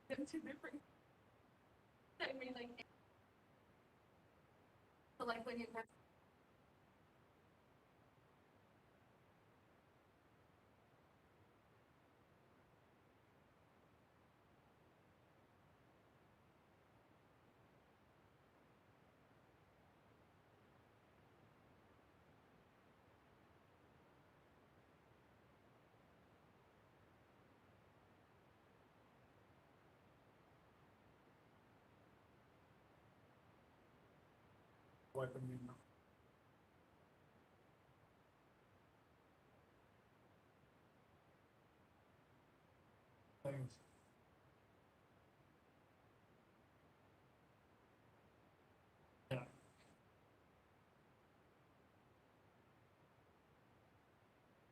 them to different. I mean, like, so like when you have. Things. Yeah.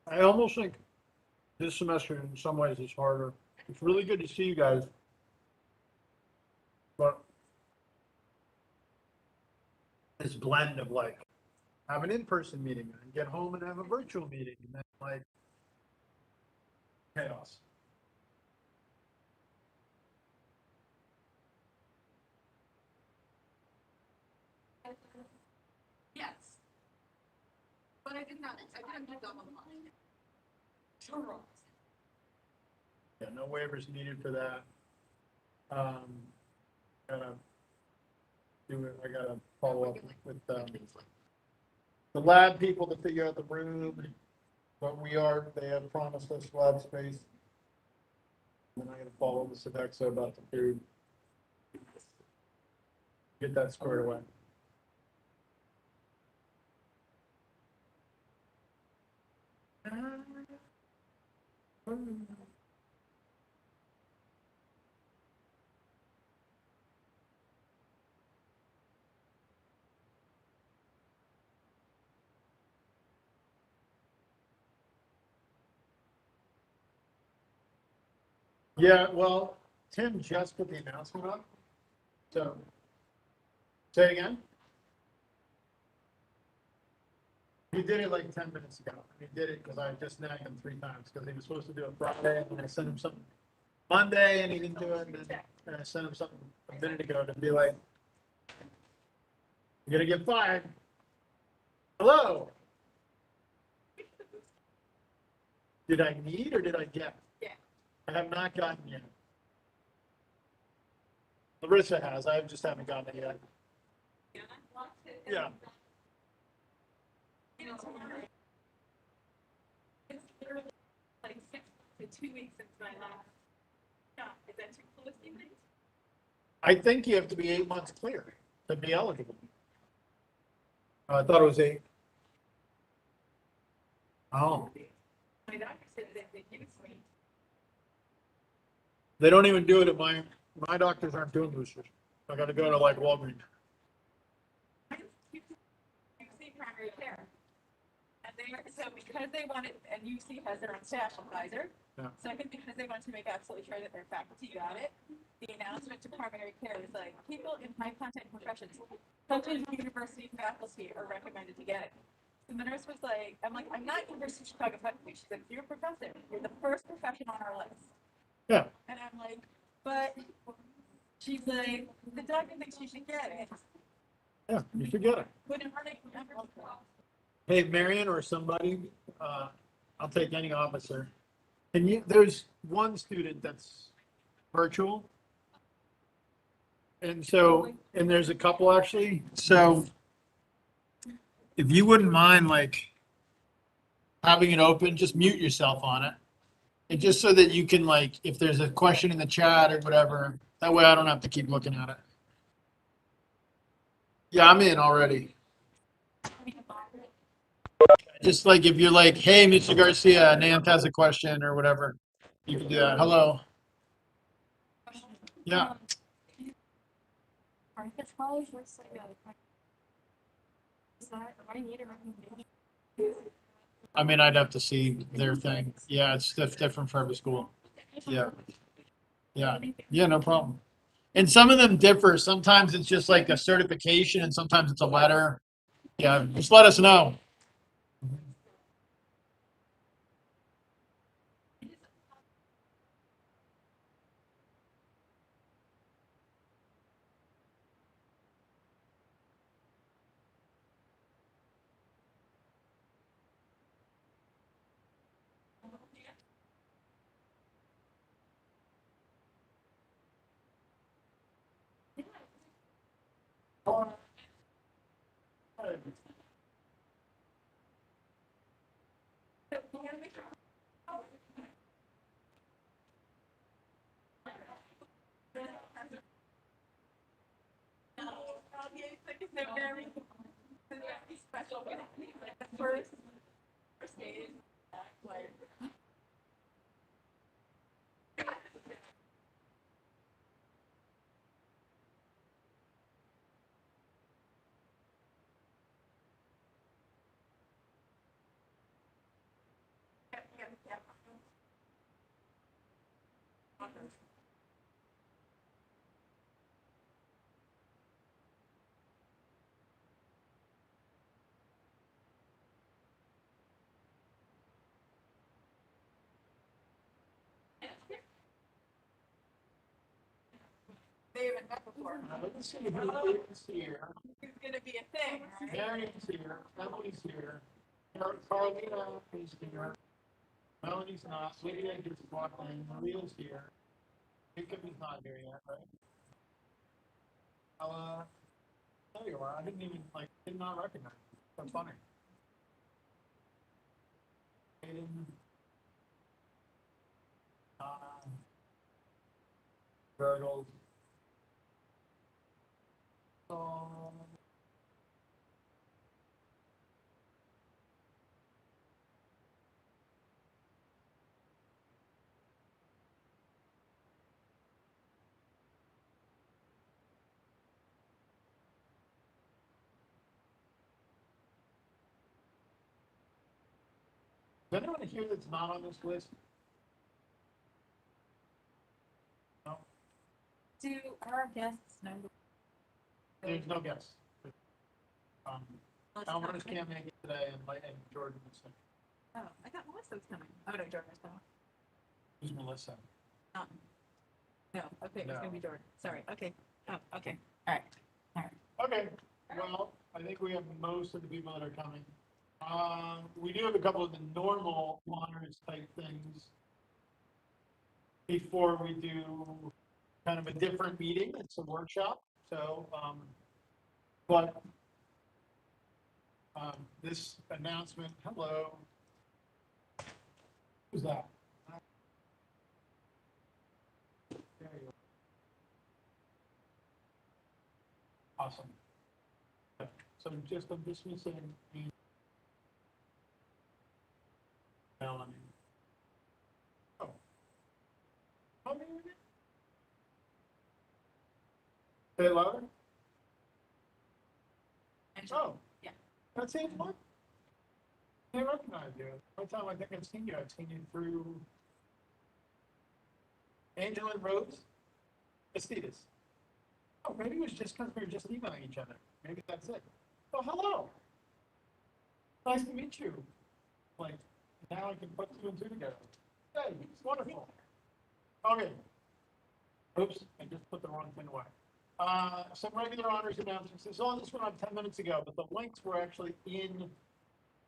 I almost think this semester in some ways is harder. It's really good to see you guys, but this blend of like have an in-person meeting and get home and have a virtual meeting and then like chaos. Yes. But I didn't do them online. Sure. Yeah, no waivers needed for that. Gotta do it. I gotta follow up with the lab people to figure out the room, but they have promised us lab space. And then I gotta follow with Sodexo about the food. Get that squared away. Yeah, well, Tim just put the announcement up. So, say it again. He did it like 10 minutes ago. He did it because I just nagged him 3 times because he was supposed to do it Friday and I sent him something Monday and he didn't do it. And I sent him something a minute ago to be like, you're gonna get fired. Hello. Did I need or did I get? Yeah. I have not gotten yet. Larissa has. I just haven't gotten it yet. Yeah. It's literally like 6 to 2 weeks since my last job. Is that too close, do you think? I think you have to be 8 months clear to be eligible. I thought it was 8. Oh. My doctor said that they use me. They don't even do it at my doctors aren't doing boosters. I got to go to like Walgreens. You see primary care. And so because they wanted, and UC has their own staff advisor. Yeah. Second, because they wanted to make absolutely sure that their faculty got it, the announcement to primary care is like, people in high contact professions, such as university faculty, are recommended to get it. And the nurse was like, I'm like, I'm not University of Chicago faculty. She's like, you're a professor. You're the first profession on our list. Yeah. And I'm like, but she's like, the doctor thinks you should get it. Yeah, you should get it. Wouldn't hurt it. Hey, Marion or somebody, I'll take any officer. And there's one student that's virtual. And there's a couple actually. So if you wouldn't mind like having it open, just mute yourself on it. And just so that you can like, if there's a question in the chat or whatever, that way I don't have to keep looking at it. Yeah, I'm in already. Just like if you're like, hey, Mr. Garcia, Nance has a question or whatever, you can do that. Hello. Yeah. I mean, I'd have to see their thing. Yeah, it's different for every school. Yeah. Yeah. Yeah, no problem. And some of them differ. Sometimes it's just like a certification and sometimes it's a letter. Yeah, just let us know. Special, like the first stage, like. They haven't met before. Let's see who is here. It's gonna be a thing, right? Mary's here. Emily's here. Carlina is here. Melanie's not. Lydia just walked in. Maria's here. Jacob is not here yet, right? There you are. I did not recognize you. So funny. Aiden. Virgil. Is anyone here that's not on this list? No? Do our guests know? There's no guess. Let's Elmer's not- can't make it today, and Jordan is sick. Oh, I thought Melissa was coming. Oh, no, Jordan was coming. Who's Melissa? No, okay, it was No. gonna be Jordan. Sorry, okay. Oh, okay, all right. Okay, well, I think we have most of the people that are coming. We do have a couple of the normal honors type things before we do kind of a different meeting. It's a workshop, so, this announcement, hello. Who's that? There you go. Awesome. So I'm just missing Melanie. Oh. How many are there? Say it louder. Oh. Yeah. That's it, what? I recognize you. Every time I think I've seen you through Angela and Rose. Estidas. Oh, maybe it was just because we were just emailing each other. Maybe that's it. Oh, hello. Nice to meet you. Like, now I can put two and two together. Hey, it's wonderful. Okay. Oops, I just put the wrong thing away. Some regular honors announcements. This all this went on 10 minutes ago, but the links were actually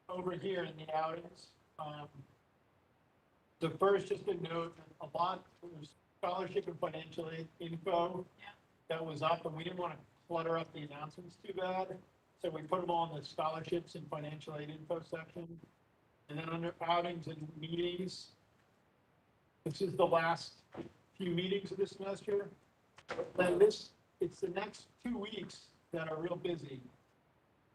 over here in the outings. So first, just a note, a lot of scholarship and financial aid info that was up, and we didn't want to clutter up the announcements too bad. So we put them all in the scholarships and financial aid info section. And then under outings and meetings, this is the last few meetings of this semester. Then it's the next 2 weeks that are real busy.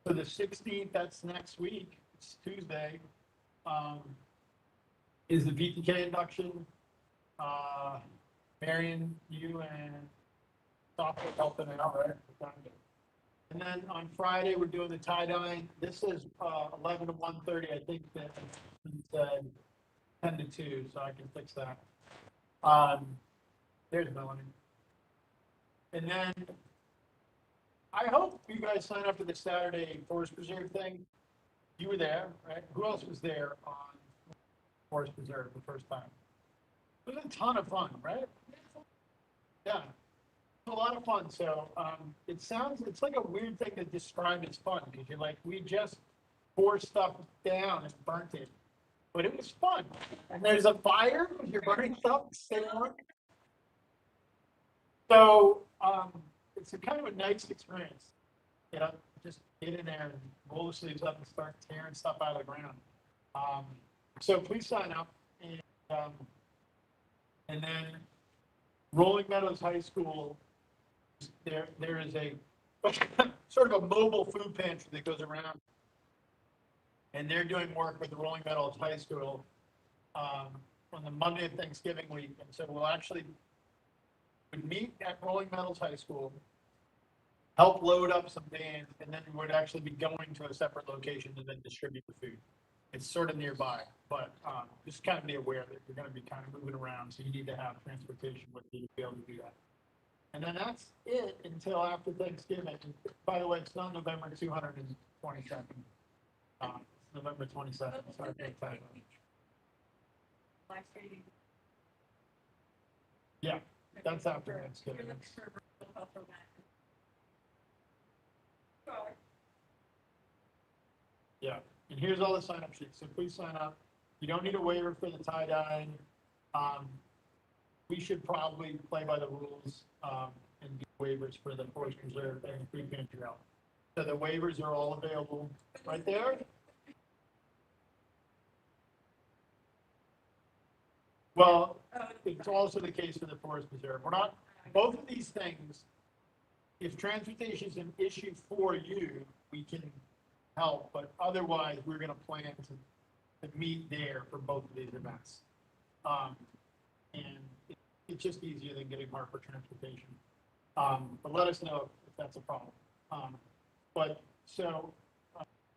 So the 16th, that's next week, it's Tuesday, is the VTK induction. Marion, you and software helping out, right? And then on Friday, we're doing the tie-dye. This is 11 to 1:30. I think that said 10 to 2, so I can fix that. There's Melanie. And then I hope you guys sign up for the Saturday Forest Preserve thing. You were there, right? Who else was there on Forest Preserve the first time? It was a ton of fun, right? Yeah. A lot of fun. So it's like a weird thing to describe as fun because you're like, we just tore stuff down and burnt it. But it was fun. And there's a fire, you're burning stuff, stay warm. So it's a kind of a nice experience. you know, just get in there and roll the sleeves up and start tearing stuff out of the ground. So please sign up, and then Rolling Meadows High School, there is a sort of a mobile food pantry that goes around, and they're doing work with the Rolling Meadows High School on the Monday of Thanksgiving week, and so we'll actually would meet at Rolling Meadows High School, help load up some vans, and then we would actually be going to a separate location to then distribute the food. It's sort of nearby, but just kind of be aware that you're going to be kind of moving around, so you need to have transportation with you to be able to do that. And then that's it until after Thanksgiving. By the way, it's not November 222nd. It's November 22nd. Sorry for the typo. Yeah, that's after Thanksgiving. Yeah, and here's all the sign-up sheets, so please sign up. You don't need a waiver for the tie-dye. We should probably play by the rules, and do waivers for the forest preserve and food pantry out. So the waivers are all available right there. Well, it's also the case for the forest preserve. We're not, both of these things, if transportation is an issue for you, we can help, but otherwise, we're gonna plan to meet there for both of these events. And it's just easier than getting Harper transportation. But let us know if that's a problem. But so,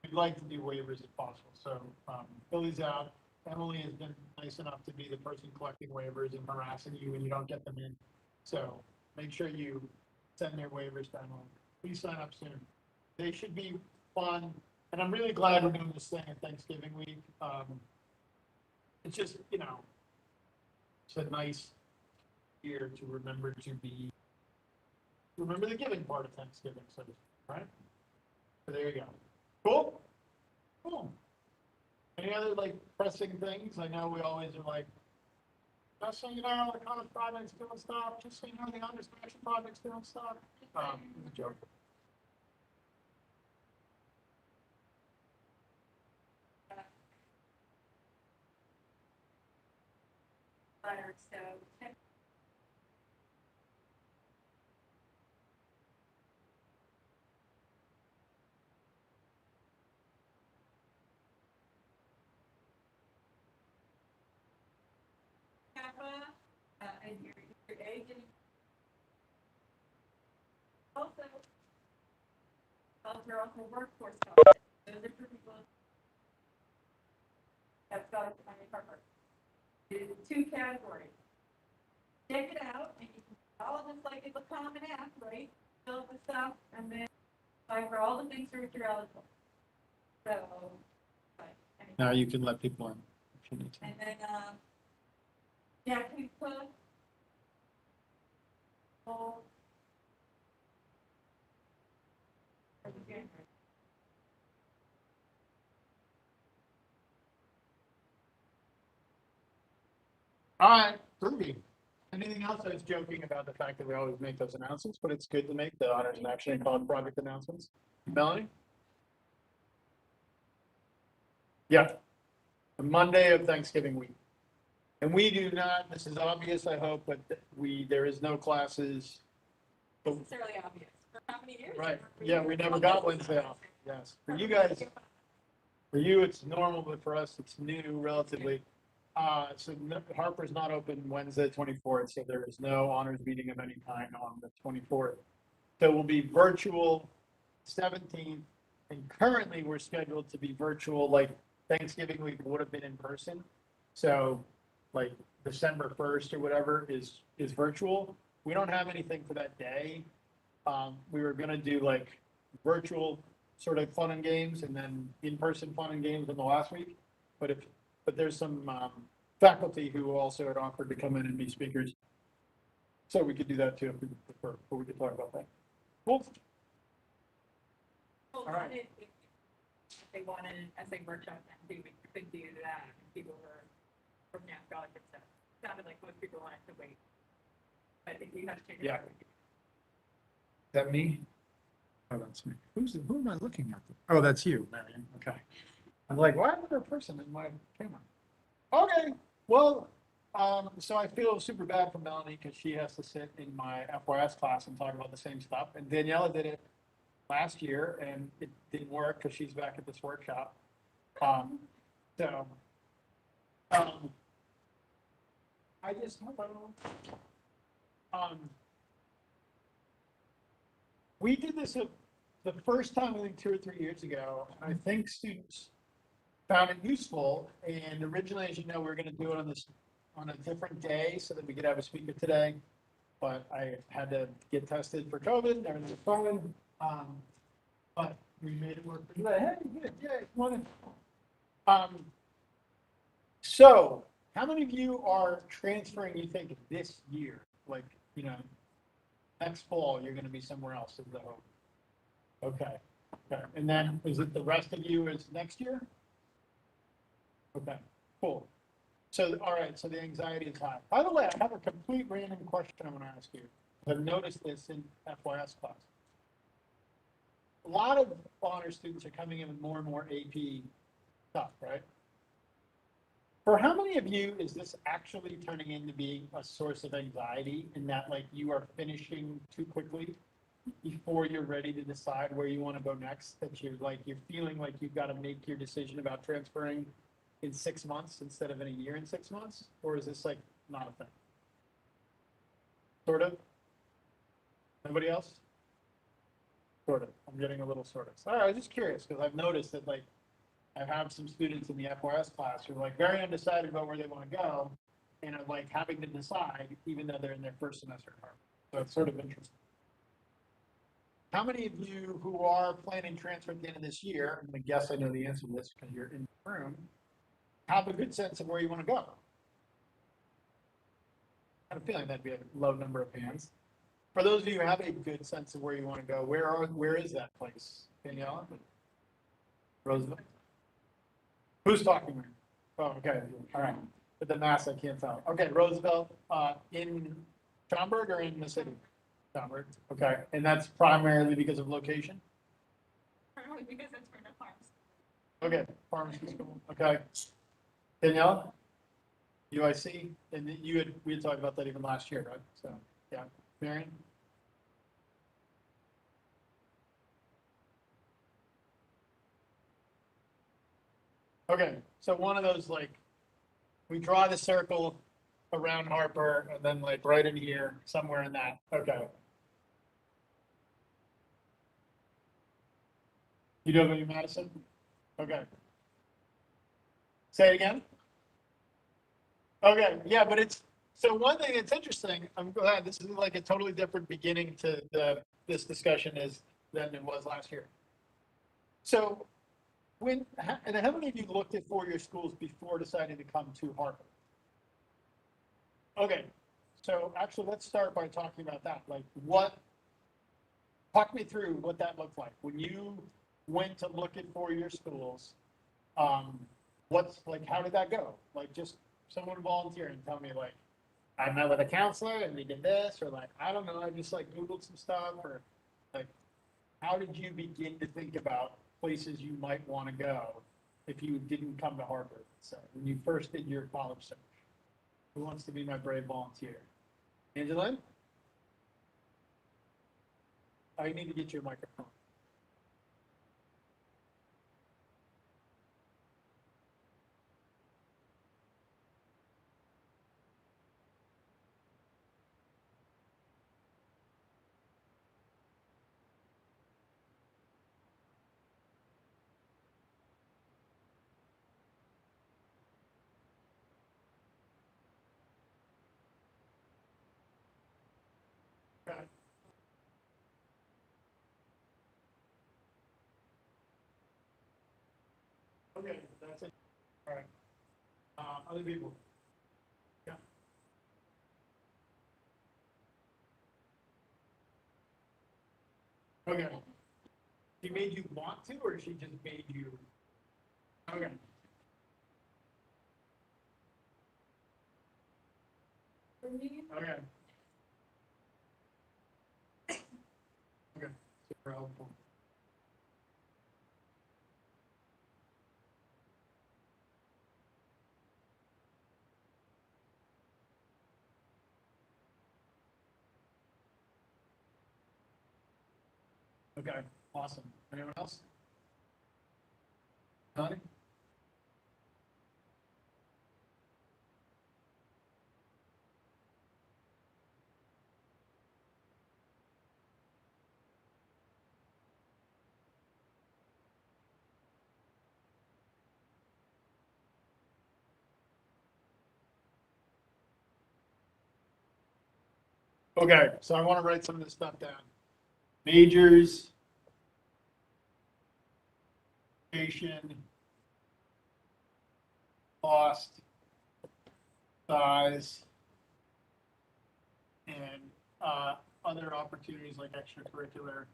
we'd like to do waivers if possible. So, Billy's out. Emily has been nice enough to be the person collecting waivers and harassing you when you don't get them in. So make sure you send their waivers to Emily. Please sign up soon. They should be fun. And I'm really glad we're doing this thing at Thanksgiving week. It's just, you know, it's a nice year to remember the giving part of Thanksgiving, so, right? So there you go. Cool? Cool. Any other like pressing things? I know we always are like, just so you know, the Commons Project's doing stuff. Just so you know, the Understanding Project's doing stuff. It's a joke. So Kappa, and your age and also you're also workforce scholarship. Those are for people that's got to find a partner. Two categories. Check it out, and you can all of this like it's a common app, right? Fill the stuff, and then apply for all the things for which you're eligible. So, Now you can let people in if you need to. and then, yeah, can we put all All right, groovy. Anything else? I was joking about the fact that we always make those announcements, but it's good to make the honors and action and called project announcements. Melanie? Yeah. The Monday of Thanksgiving week. And we do not, this is obvious, I hope, but there is no classes. necessarily obvious. For how many years? Right, yeah, we never got Wednesday off, yes. For you guys, for you, it's normal, but for us, it's new relatively. So Harper's not open Wednesday, 24th, so there is no honors meeting of any kind on the 24th. So we'll be virtual 17th, and currently we're scheduled to be virtual, like Thanksgiving week would have been in person. So like December 1st or whatever is virtual. We don't have anything for that day. We were gonna do like virtual sort of fun and games and then in-person fun and games in the last week. But there's some faculty who also had offered to come in and be speakers. So we could do that too if we prefer, but we could talk about that. Cool. All right. If they wanted an essay workshop, we could do that. People were from scholarship stuff. Sounded like most people wanted to wait. But if you have to change it. Yeah. Is that me? Oh, that's me. Who am I looking at? Oh, that's you, Marion. Okay. I'm like, why is there a person in my camera? Okay, well, so I feel super bad for Melanie because she has to sit in my FYS class and talk about the same stuff. And Daniela did it last year and it didn't work because she's back at this workshop. Um, so, um, I just, hello. We did this the first time, I think 2 or 3 years ago. And I think students found it useful. And originally, as you know, we were going to do it on a different day so that we could have a speaker today. But I had to get tested for COVID. Everything was fine. But we made it work. Hey, good, yeah, come on in. So how many of you are transferring, you think, this year? Like, next fall, you're gonna be somewhere else is the hope. Okay, okay. And then is it the rest of you is next year? Okay, cool. So, all right, so the anxiety is high. By the way, I have a complete random question I want to ask you. I've noticed this in FYS class. A lot of honor students are coming in with more and more AP stuff, right? For how many of you is this actually turning into being a source of anxiety in that like you are finishing too quickly before you're ready to decide where you want to go next? That you're feeling like you've got to make your decision about transferring in 6 months instead of in a year and 6 months? Or is this like not a thing? Sort of? Nobody else? Sort of. I'm getting a little sort of. All right, I was just curious because I've noticed that like I have some students in the FYS class who are like very undecided about where they want to go and are like having to decide even though they're in their first semester at Harvard. So it's sort of interesting. How many of you who are planning transfer at the end of this year, I'm going to guess I know the answer to this because you're in the room, have a good sense of where you want to go? I have a feeling that'd be a low number of hands. For those of you who have a good sense of where you want to go, where is that place? Daniela? Roosevelt? Who's talking? Oh, okay, all right. With the mask, I can't tell. Okay, Roosevelt, in Schaumburg or in the city? Schaumburg, okay. And that's primarily because of location? Primarily because it's for no farms. Okay, pharmacy school, okay. Danielle? UIC, and we had talked about that even last year, right? So, yeah. Marion? Okay, so one of those, like, we draw the circle around Harper and then like right in here, somewhere in that. Okay. You don't go to Madison? Okay. Say it again? Okay, yeah, but so one thing that's interesting, I'm glad this is like a totally different beginning to this discussion than it was last year. So and how many of you looked at four-year schools before deciding to come to Harvard? Okay, so actually let's start by talking about that. Like talk me through what that looked like. When you went to look at four-year schools, how did that go? Like just someone volunteer and tell me like, I met with a counselor and we did this, or like, I don't know, I just like Googled some stuff, or like, how did you begin to think about places you might want to go if you didn't come to Harvard? So when you first did your college search, who wants to be my brave volunteer? Angela? I need to get you a microphone. Okay. Okay, that's it. All right. Other people? Yeah. Okay. She made you want to, or she just made you? Okay. For me, Okay. Okay. Super helpful. Okay, awesome. Anyone else? Connie? Okay, so I want to write some of this stuff down. Majors, location, cost, size, and other opportunities like extracurricular.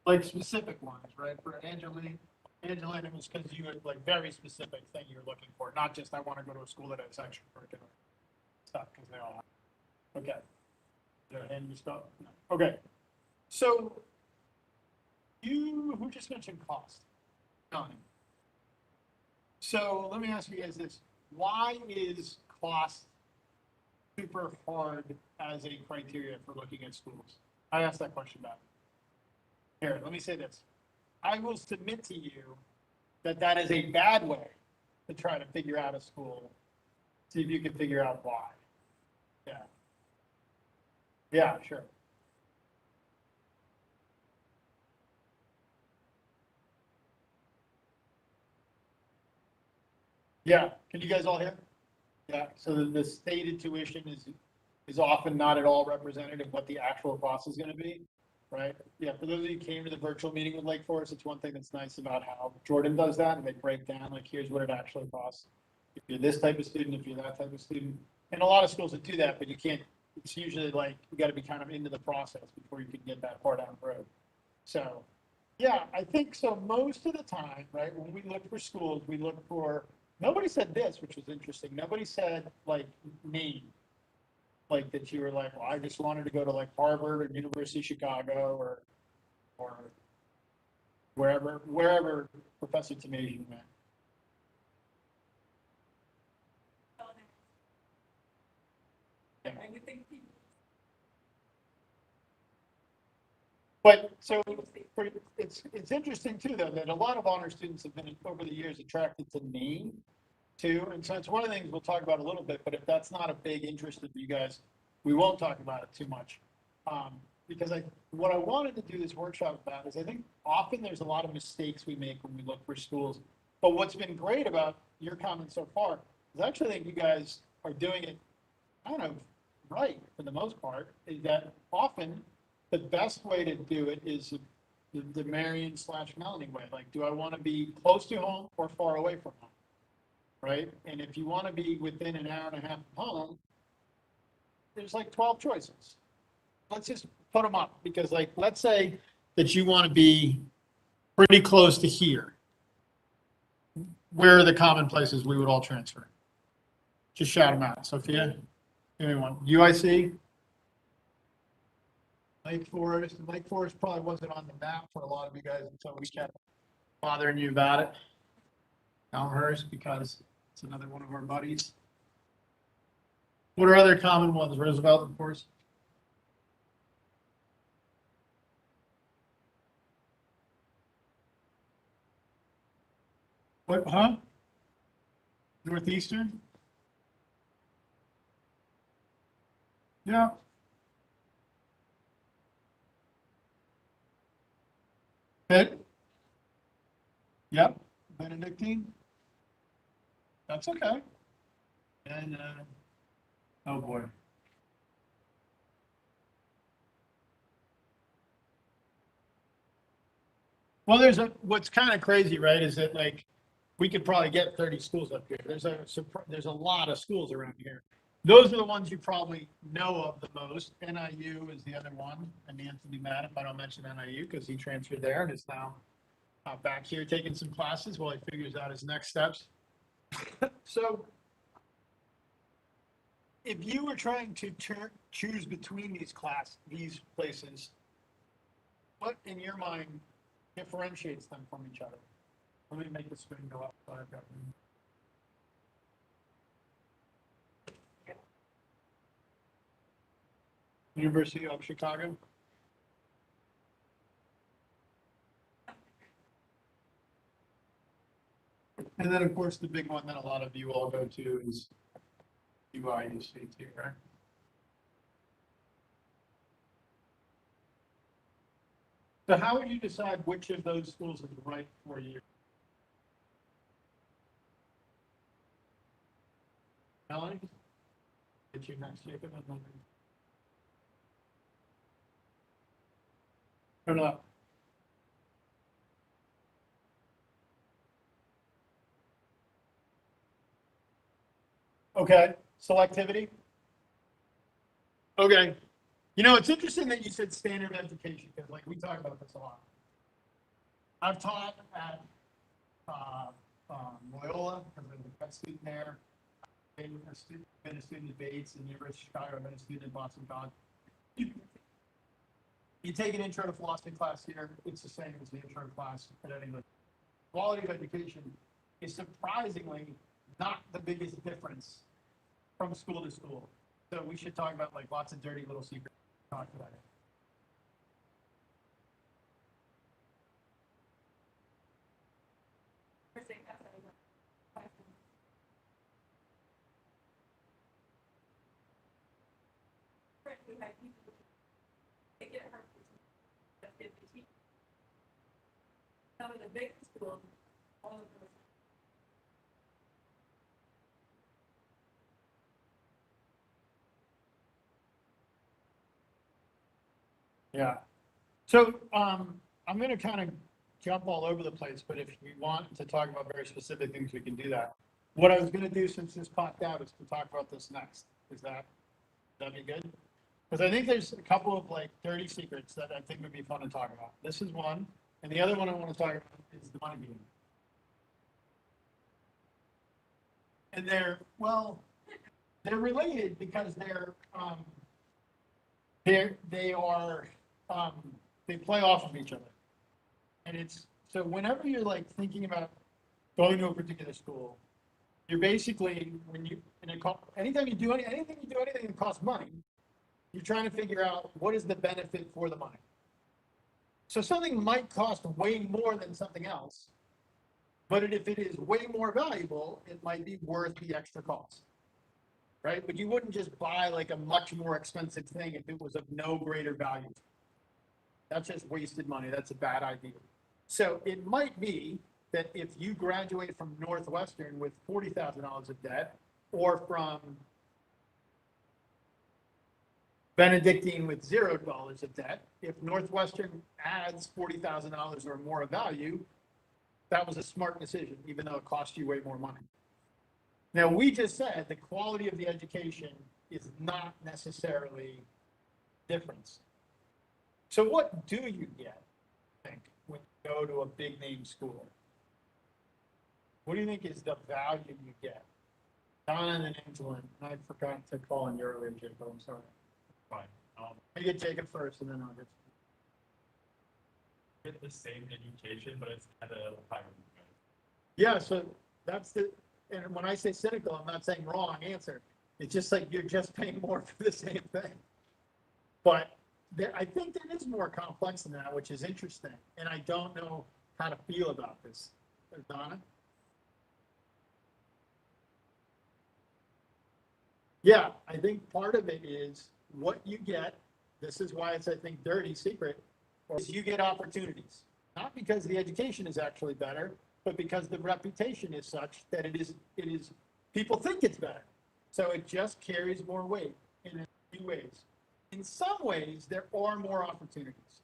Like specific ones, right? For Angelina, it was because you had like very specific thing you're looking for, not just I want to go to a school that has extracurricular stuff because they all have. Okay. And you stop. Okay. So who just mentioned cost? Connie. So let me ask you guys this. Why is cost super hard as a criteria for looking at schools? I asked that question back. Here, let me say this. I will submit to you that that is a bad way to try to figure out a school. See if you can figure out why. Yeah. Yeah, sure. Yeah. Can you guys all hear? Yeah. So the stated tuition is often not at all representative of what the actual cost is going to be. Right? Yeah, for those of you who came to the virtual meeting with Lake Forest, it's one thing that's nice about how Jordan does that, and they break down, like, here's what it actually costs. If you're this type of student, if you're that type of student, and a lot of schools that do that, but you can't, it's usually like, you gotta be kind of into the process before you can get that far down the road. So, yeah, I think so most of the time, right, when we look for schools, we look for, nobody said this, which was interesting, nobody said, like, name. Like that you were like, well, I just wanted to go to like Harvard or University of Chicago or wherever Professor Tamasian went. Yeah. I would think people But so it's interesting too, though, that a lot of honor students have been over the years attracted to name too. And so it's one of the things we'll talk about a little bit, but if that's not a big interest of you guys, we won't talk about it too much. Because what I wanted to do this workshop about is I think often there's a lot of mistakes we make when we look for schools. But what's been great about your comments so far is I actually think you guys are doing it kind of right for the most part, is that often the best way to do it is the Marion / Melanie way. Like, do I want to be close to home or far away from home? Right? And if you want to be within an hour and a half of home, there's like 12 choices. Let's just put them up because, like, let's say that you want to be pretty close to here. Where are the common places we would all transfer? Just shout them out. Sophia, anyone? UIC? Lake Forest. Lake Forest probably wasn't on the map for a lot of you guys until we kept bothering you about it. Elmhurst, because it's another one of our buddies. What are other common ones? Roosevelt, of course. What, huh? Northeastern? Yeah. Pitt? Yep. Benedictine? That's okay. And, oh boy. Well, what's kind of crazy, right, is that like, we could probably get 30 schools up here. There's a lot of schools around here. Those are the ones you probably know of the most. NIU is the other one, and Nancy will be mad if I don't mention NIU because he transferred there and is now back here taking some classes while he figures out his next steps. So if you were trying to choose between these places, what in your mind differentiates them from each other? Let me make the screen go up. So I've got University of Chicago. And then, of course, the big one that a lot of you all go to is UIUC too, right? So how would you decide which of those schools is right for you? Melanie? Get you next, Jacob. Turn it up. Okay, selectivity. Okay. You know, it's interesting that you said standard education, because like we talk about this a lot. I've taught at Loyola, because I'm a grad student there. I've been a student at Bates and University of Chicago. I've been a student at Boston College. You take an intro to philosophy class here, it's the same as the intro class at any other. Quality of education is surprisingly not the biggest difference from school to school. So we should talk about like lots of dirty little secrets. Talk about it. Some of the big schools, all of those. Yeah. So I'm going to kind of jump all over the place, but if we want to talk about very specific things, we can do that. What I was going to do since this popped out is to talk about this next. That'd be good? Because I think there's a couple of like dirty secrets that I think would be fun to talk about. This is one, and the other one I want to talk about is the money game. And they're related because they play off of each other. And it's, so whenever you're like thinking about going to a particular school, you're basically, anything you do anything that costs money, you're trying to figure out what is the benefit for the money. So something might cost way more than something else, but if it is way more valuable, it might be worth the extra cost. Right? But you wouldn't just buy like a much more expensive thing if it was of no greater value. That's just wasted money. That's a bad idea. So it might be that if you graduate from Northwestern with $40,000 of debt, or from Benedictine with $0 of debt, if Northwestern adds $40,000 or more of value, that was a smart decision, even though it cost you way more money. Now, we just said the quality of the education is not necessarily difference. So what do you get, I think, when you go to a big name school? What do you think is the value you get? Donna and then Angela. I forgot to call on you earlier, Jacob. I'm sorry. Fine. I get Jacob first, and then I'll Get the same education, but it's at a higher. Yeah, so that's and when I say cynical, I'm not saying wrong answer. It's just like you're just paying more for the same thing. But I think that is more complex than that, which is interesting. And I don't know how to feel about this. Donna? Yeah, I think part of it is what you get. This is why it's, I think, dirty secret, is you get opportunities. Not because the education is actually better, but because the reputation is such that it is people think it's better. So it just carries more weight in a few ways. In some ways, there are more opportunities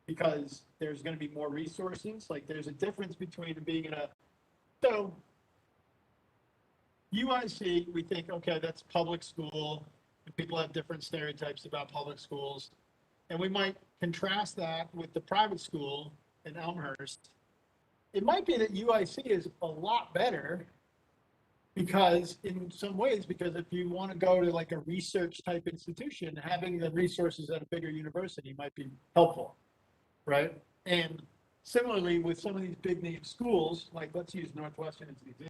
because there's going to be more resources. Like there's a difference between being in so UIC, we think, okay, that's public school. People have different stereotypes about public schools. And we might contrast that with the private school in Elmhurst. It might be that UIC is a lot better because in some ways, because if you want to go to like a research type institution, having the resources at a bigger university might be helpful, right? And similarly with some of these big name schools, like let's use Northwestern as an example.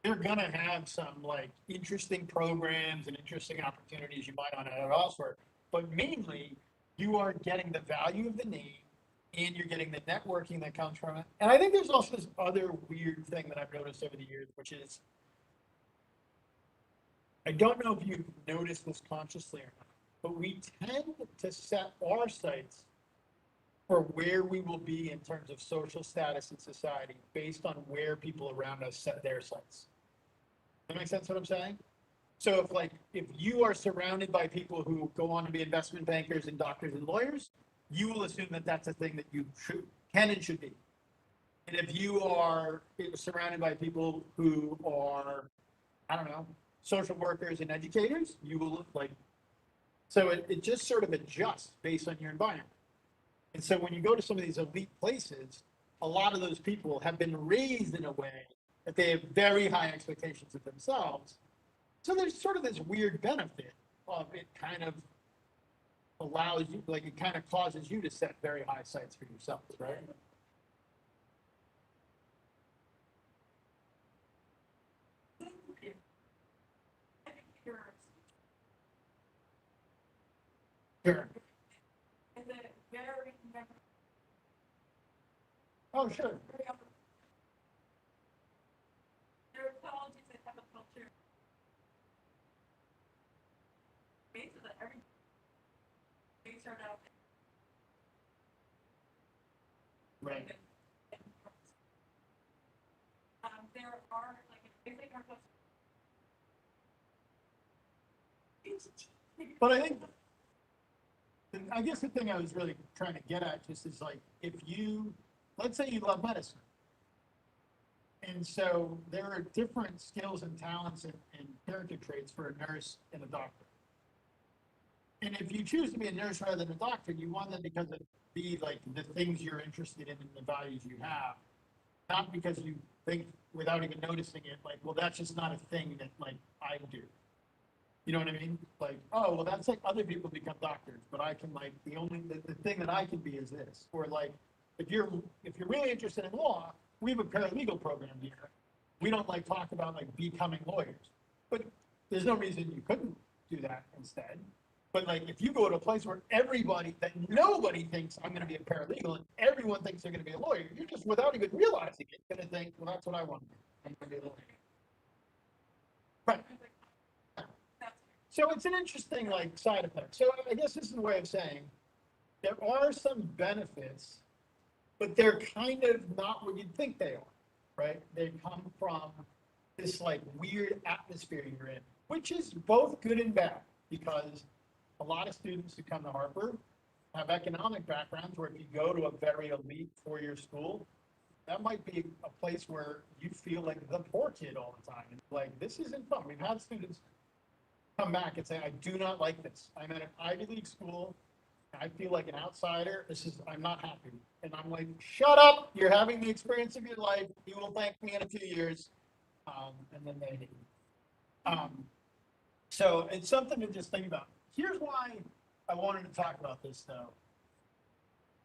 Yeah. gonna have some like interesting programs and interesting opportunities you might not have elsewhere. But mainly, you are getting the value of the name and you're getting the networking that comes from it. And I think there's also this other weird thing that I've noticed over the years, which is, I don't know if you've noticed this consciously or not, but we tend to set our sights for where we will be in terms of social status in society based on where people around us set their sights. That makes sense what I'm saying? So if you are surrounded by people who go on to be investment bankers and doctors and lawyers, you will assume that that's a thing that you can and should be. And if you are surrounded by people who are, I don't know, social workers and educators, you will look like, so it just sort of adjusts based on your environment. And so when you go to some of these elite places, a lot of those people have been raised in a way that they have very high expectations of themselves. So there's sort of this weird benefit of it kind of allows you, like it kind of causes you to set very high sights for yourselves, right? Sure. Is it very, Oh, sure. there are colleges that have a culture based on every they start out Right. there are like if they are But I think, I guess the thing I was really trying to get at just is like, if you, let's say you love medicine. And so there are different skills and talents and character traits for a nurse and a doctor. And if you choose to be a nurse rather than a doctor, you want them because of be like the things you're interested in and the values you have, not because you think without even noticing it, like, well, that's just not a thing that like I do. You know what I mean? Like, oh, well, that's like other people become doctors, but I can like the thing that I can be is this. Or like, if you're really interested in law, we have a paralegal program here. We don't like talk about like becoming lawyers, but there's no reason you couldn't do that instead. But like, if you go to a place where nobody thinks I'm going to be a paralegal and everyone thinks they're going to be a lawyer, you're just without even realizing it, going to think, well, that's what I want to do. I'm going to be a lawyer. Right. So it's an interesting like side effect. So I guess this is a way of saying there are some benefits, but they're kind of not what you'd think they are, right? They come from this like weird atmosphere you're in, which is both good and bad because a lot of students who come to Harper have economic backgrounds where if you go to a very elite four-year school, that might be a place where you feel like the poor kid all the time. And like, this isn't fun. We've had students come back and say, I do not like this. I'm at an Ivy League school. I feel like an outsider. I'm not happy. And I'm like, shut up. You're having the experience of your life. You will thank me in a few years. And then they didn't. So it's something to just think about. Here's why I wanted to talk about this though.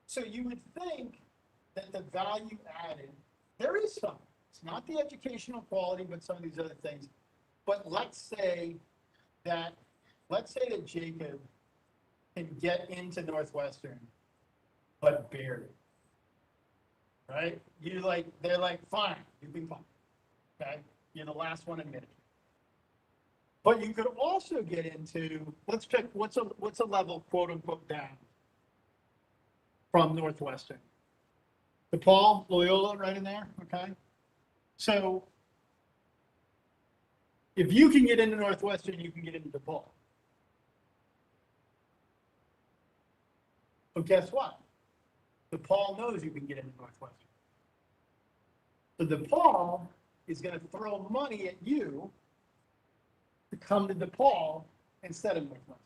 So you would think that the value added, there is some. It's not the educational quality, but some of these other things. But let's say that Jacob can get into Northwestern, but barely. Right? They're like, fine, you've been fine. Okay? You're the last one admitted. But you could also get into, let's pick what's a level quote unquote down from Northwestern. DePaul, Loyola, right in there. Okay. So if you can get into Northwestern, you can get into DePaul. But guess what? DePaul knows you can get into Northwestern. So DePaul is going to throw money at you to come to DePaul instead of Northwestern.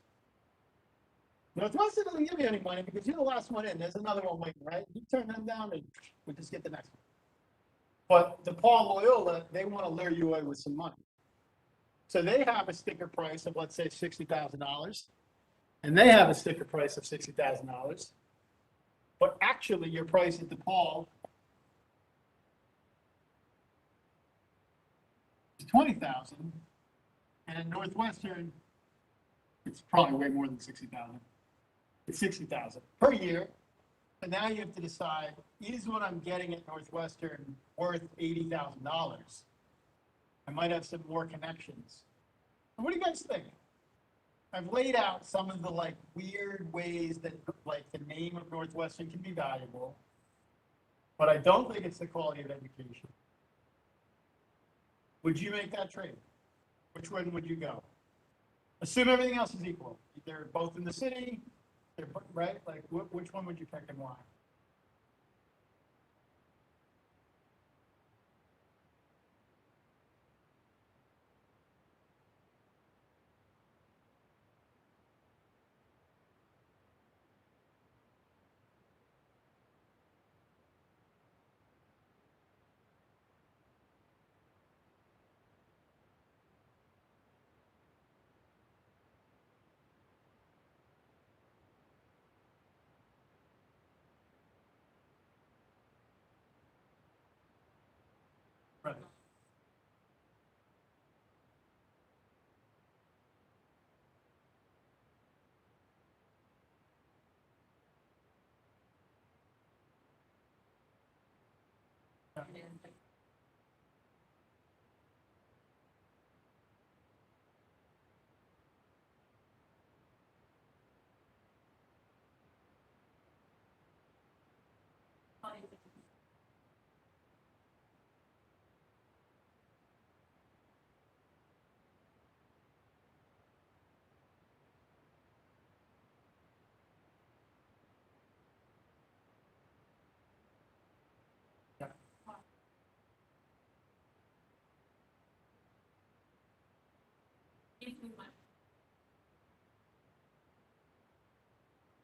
Northwestern doesn't give you any money because you're the last one in. There's another one waiting, right? You turn them down and we just get the next one. But DePaul Loyola, they want to lure you away with some money. So they have a sticker price of, let's say, $60,000. And they have a sticker price of $60,000. But actually, your price at DePaul is 20,000. And at Northwestern, it's probably way more than 60,000. It's 60,000 per year. And now you have to decide, is what I'm getting at Northwestern worth $80,000? I might have some more connections. What do you guys think? I've laid out some of the like weird ways that like the name of Northwestern can be valuable, but I don't think it's the quality of education. Would you make that trade? Which one would you go? Assume everything else is equal. They're both in the city, they're right. Like, which one would you pick and why? Right. Yeah.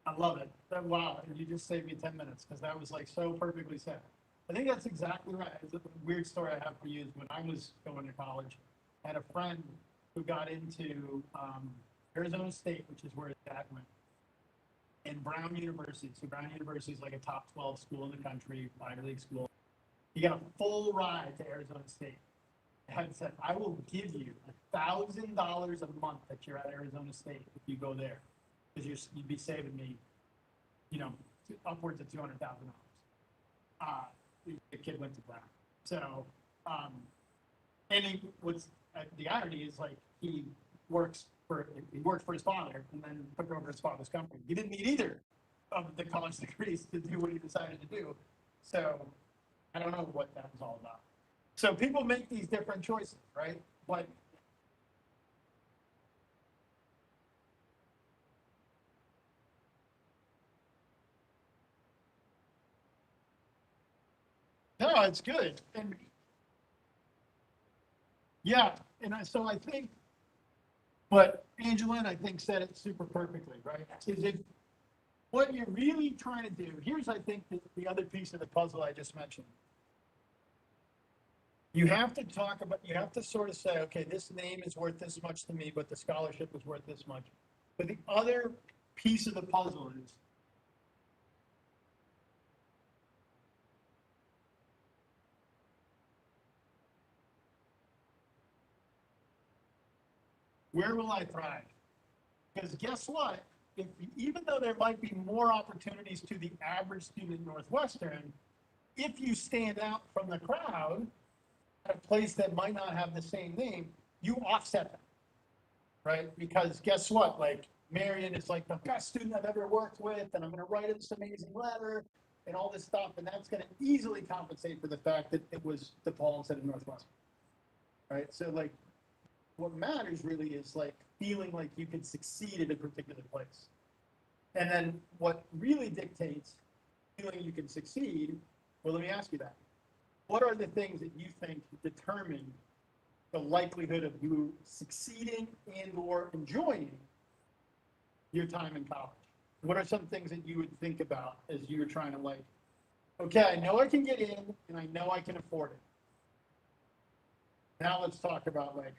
I love it. Wow, you just saved me 10 minutes because that was like so perfectly said. I think that's exactly right. It's a weird story I have for you is when I was going to college, I had a friend who got into Arizona State, which is where his dad went, and Brown University. So Brown University is like a top 12 school in the country, Ivy League school. He got a full ride to Arizona State. Had said, I will give you $1,000 a month that you're at Arizona State if you go there, because you'd be saving me, you know, upwards of $200,000. The kid went to Brown. So, and he was the irony is like he worked for his father and then took over his father's company. He didn't need either of the college degrees to do what he decided to do. So I don't know what that was all about. So people make these different choices, right? But no, it's good. And yeah, so I think, but Angelina, I think, said it super perfectly, right? Is it what you're really trying to do? Here's, I think, the other piece of the puzzle I just mentioned. You have to talk about, you have to sort of say, okay, this name is worth this much to me, but the scholarship is worth this much. But the other piece of the puzzle is, where will I thrive? Because guess what? Even though there might be more opportunities to the average student in Northwestern, if you stand out from the crowd at a place that might not have the same name, you offset them, right? Because guess what? Like Marion is like the best student I've ever worked with, and I'm going to write this amazing letter and all this stuff, and that's going to easily compensate for the fact that it was DePaul instead of Northwestern, right? So like, what matters really is like feeling like you can succeed at a particular place. And then what really dictates feeling you can succeed, well, let me ask you that. What are the things that you think determine the likelihood of you succeeding and or enjoying your time in college? What are some things that you would think about as you were trying to like, okay, I know I can get in and I know I can afford it. Now let's talk about like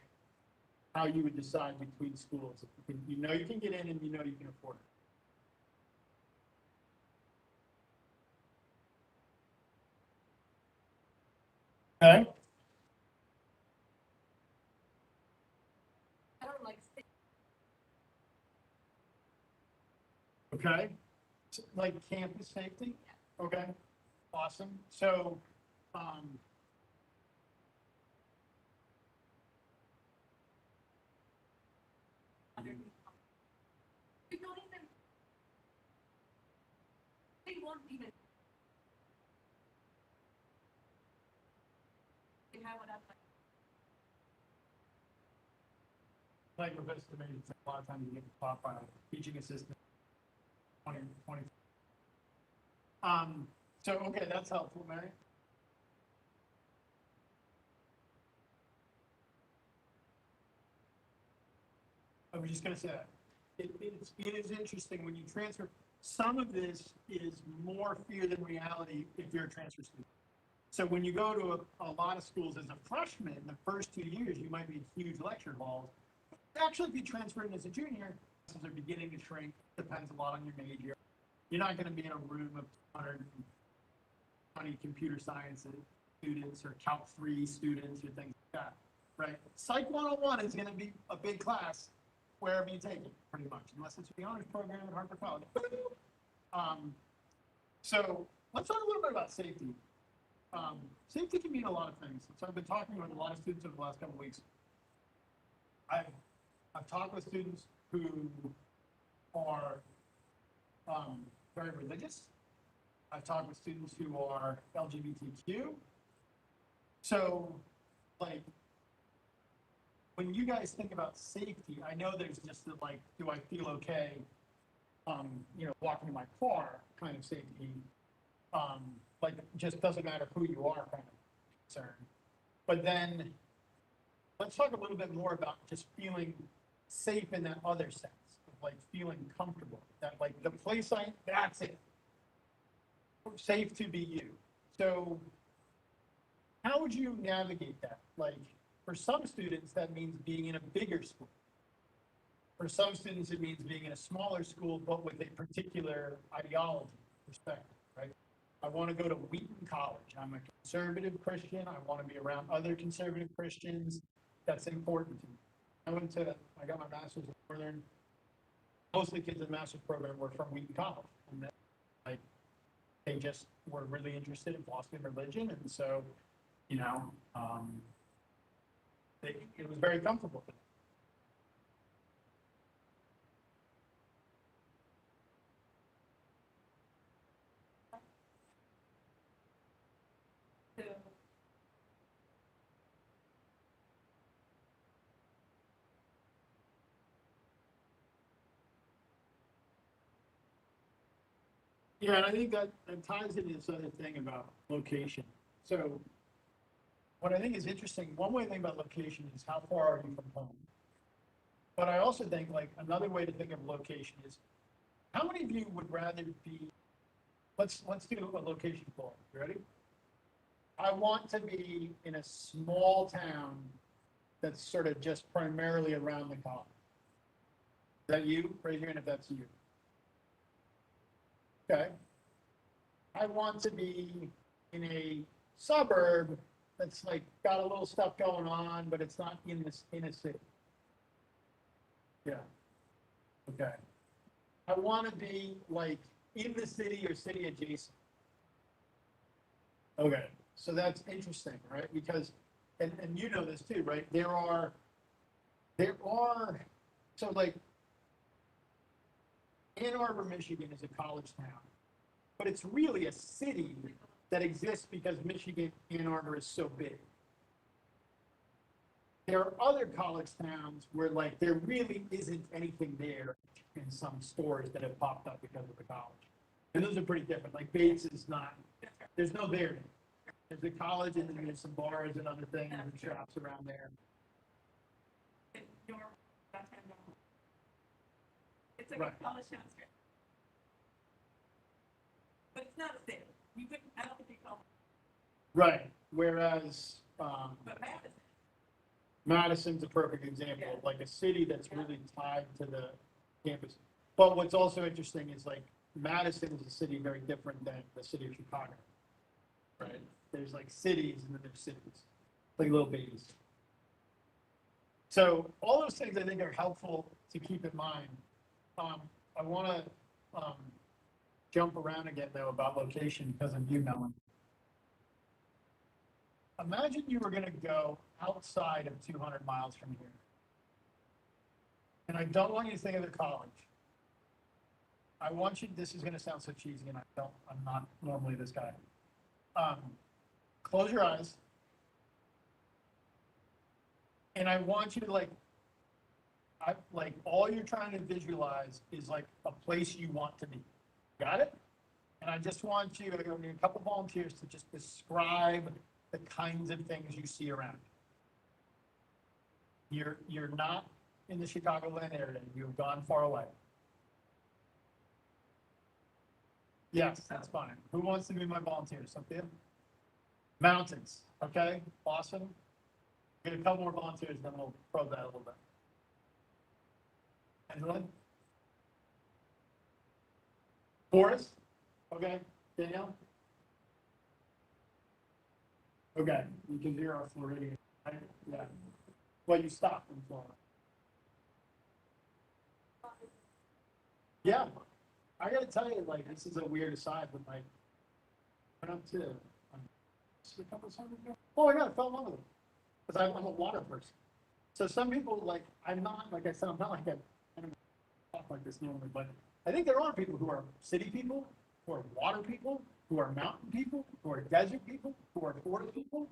how you would decide between schools. You know you can get in and you know you can afford it. Okay. Okay, like campus safety? Okay, awesome. So, We don't even, they won't even. They have what I'm like with estimated, a lot of times you get taught by a teaching assistant. 20. So, okay, that's helpful, Mary. I was just gonna say that. It is interesting when you transfer, some of this is more fear than reality if you're a transfer student. So when you go to a lot of schools as a freshman, the first 2 years, you might be in huge lecture halls. Actually, if you transfer in as a junior, classes are beginning to shrink, depends a lot on your major. You're not gonna be in a room of 220 computer science students or Calc 3 students or things like that, right? Psych 101 is gonna be a big class wherever you take it, pretty much, unless it's the honors program at Harper College. So let's talk a little bit about safety. Safety can mean a lot of things. So I've been talking with a lot of students over the last couple of weeks. I've talked with students who are very religious. I've talked with students who are LGBTQ. So, like, when you guys think about safety, I know there's just the, like, do I feel okay, walking in my car kind of safety. Like, it just doesn't matter who you are kind of concern. But then, let's talk a little bit more about just feeling safe in that other sense, of like feeling comfortable, that like the place that's it. Safe to be you. So, how would you navigate that? Like, for some students, that means being in a bigger school. For some students, it means being in a smaller school, but with a particular ideology perspective, right? I want to go to Wheaton College. I'm a conservative Christian. I want to be around other conservative Christians. That's important to me. I got my master's in Northern. Most of the kids in the master's program were from Wheaton College. And then, they just were really interested in philosophy and religion. And so, it was very comfortable for them. So, Yeah, and I think that ties into this other thing about location. So what I think is interesting, one way to think about location is how far are you from home? But I also think like another way to think of location is how many of you would rather be, let's do a location poll. You ready? I want to be in a small town that's sort of just primarily around the college. Is that you? Raise your hand if that's you. Okay. I want to be in a suburb that's like got a little stuff going on, but it's not in a city. Yeah. Okay. I want to be like in the city or city adjacent. Okay. So that's interesting, right? Because, and you know this too, right? There are, so like Ann Arbor, Michigan is a college town, but it's really a city that exists because Michigan, Ann Arbor is so big. There are other college towns where like there really isn't anything there in some stores that have popped up because of the college. And those are pretty different. Like Bates is not, there's no there. There's the college and then there's some bars and other things and shops around there. it's like Right. a college town strip. But it's not a city. You couldn't, I don't think you call it, Right. Whereas but Madison. Madison's a perfect example of like a city that's really tied to the campus. But what's also interesting is like Madison is a city very different than the city of Chicago. Right? There's like cities and then there's cities, like little babies. So all those things I think are helpful to keep in mind. I want to jump around again though about location because of you, Melanie. Imagine you were gonna go outside of 200 miles from here. And I don't want you to think of the college. I want you, this is gonna sound so cheesy and I'm not normally this guy. Close your eyes. And I want you to like all you're trying to visualize is like a place you want to be. Got it? And I just want you, I need a couple volunteers to just describe the kinds of things you see around you. You're not in the Chicagoland area. You've gone far away. Yes, that's fine. Who wants to be my volunteer? Sophia? Mountains. Okay, awesome. Get a couple more volunteers, then we'll probe that a little bit. Anyone? Forest? Okay, Danielle? Okay, you can hear our Floridian, right? Yeah. Well, you stopped in Florida. Yeah, I gotta tell you, like, this is a weird aside, but like, went up to, a couple of summers ago. Oh my God, I fell in love with it. Because I'm a water person. So some people, like, I'm not, like I said, I'm not like a, I don't talk like this normally, but I think there are people who are city people, who are water people, who are mountain people, who are desert people, who are forest people.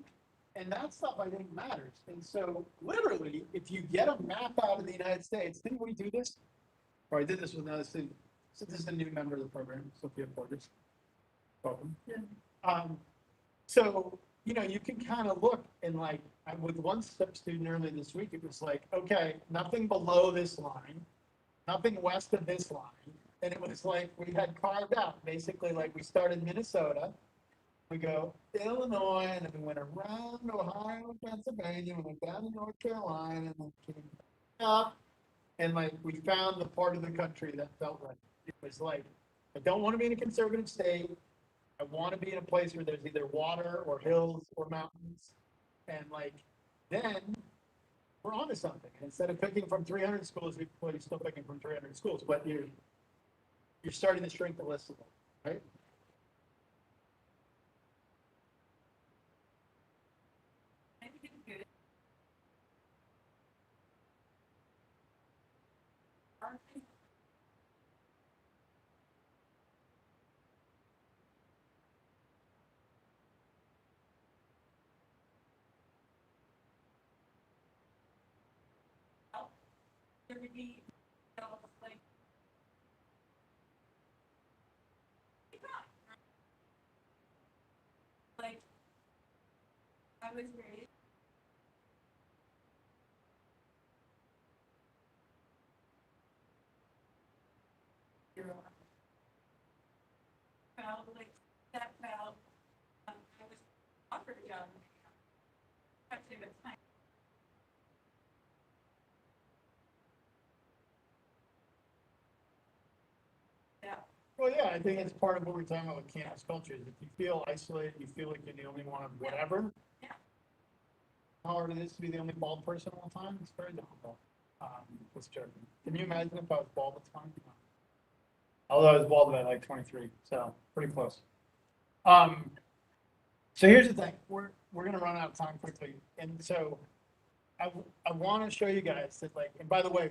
And that stuff I think matters. And so literally, if you get a map out of the United States, didn't we do this? Or I did this with another student. So this is a new member of the program, Sophia Portis. Welcome. Yeah. So, you know, you can kind of look and like, with one student earlier this week, it was like, okay, nothing below this line, nothing west of this line. And it was like, we had carved out, basically like we started Minnesota, we go Illinois, and then we went around Ohio, Pennsylvania, we went down to North Carolina, and then came up, and like, we found the part of the country that felt right. It was like, I don't want to be in a conservative state. I want to be in a place where there's either water or hills or mountains. And like, then we're onto something. Instead of picking from 300 schools, you're still picking from 300 schools, but you're starting to shrink the list a little, right? I think it's good. There would be, like, like, I was raised. Felt like that felt, I was offered a job. Actually, that's fine. Yeah. Well, yeah, I think it's part of what we're talking about with campus culture. Is if you feel isolated, you feel like you're the only one of whatever. Yeah. How hard it is to be the only bald person all the time, it's very difficult. Let's joke. Can you imagine if I was bald all the time? Although I was bald at like 23, so pretty close. So here's the thing, we're gonna run out of time quickly, and so I want to show you guys that, like, and by the way,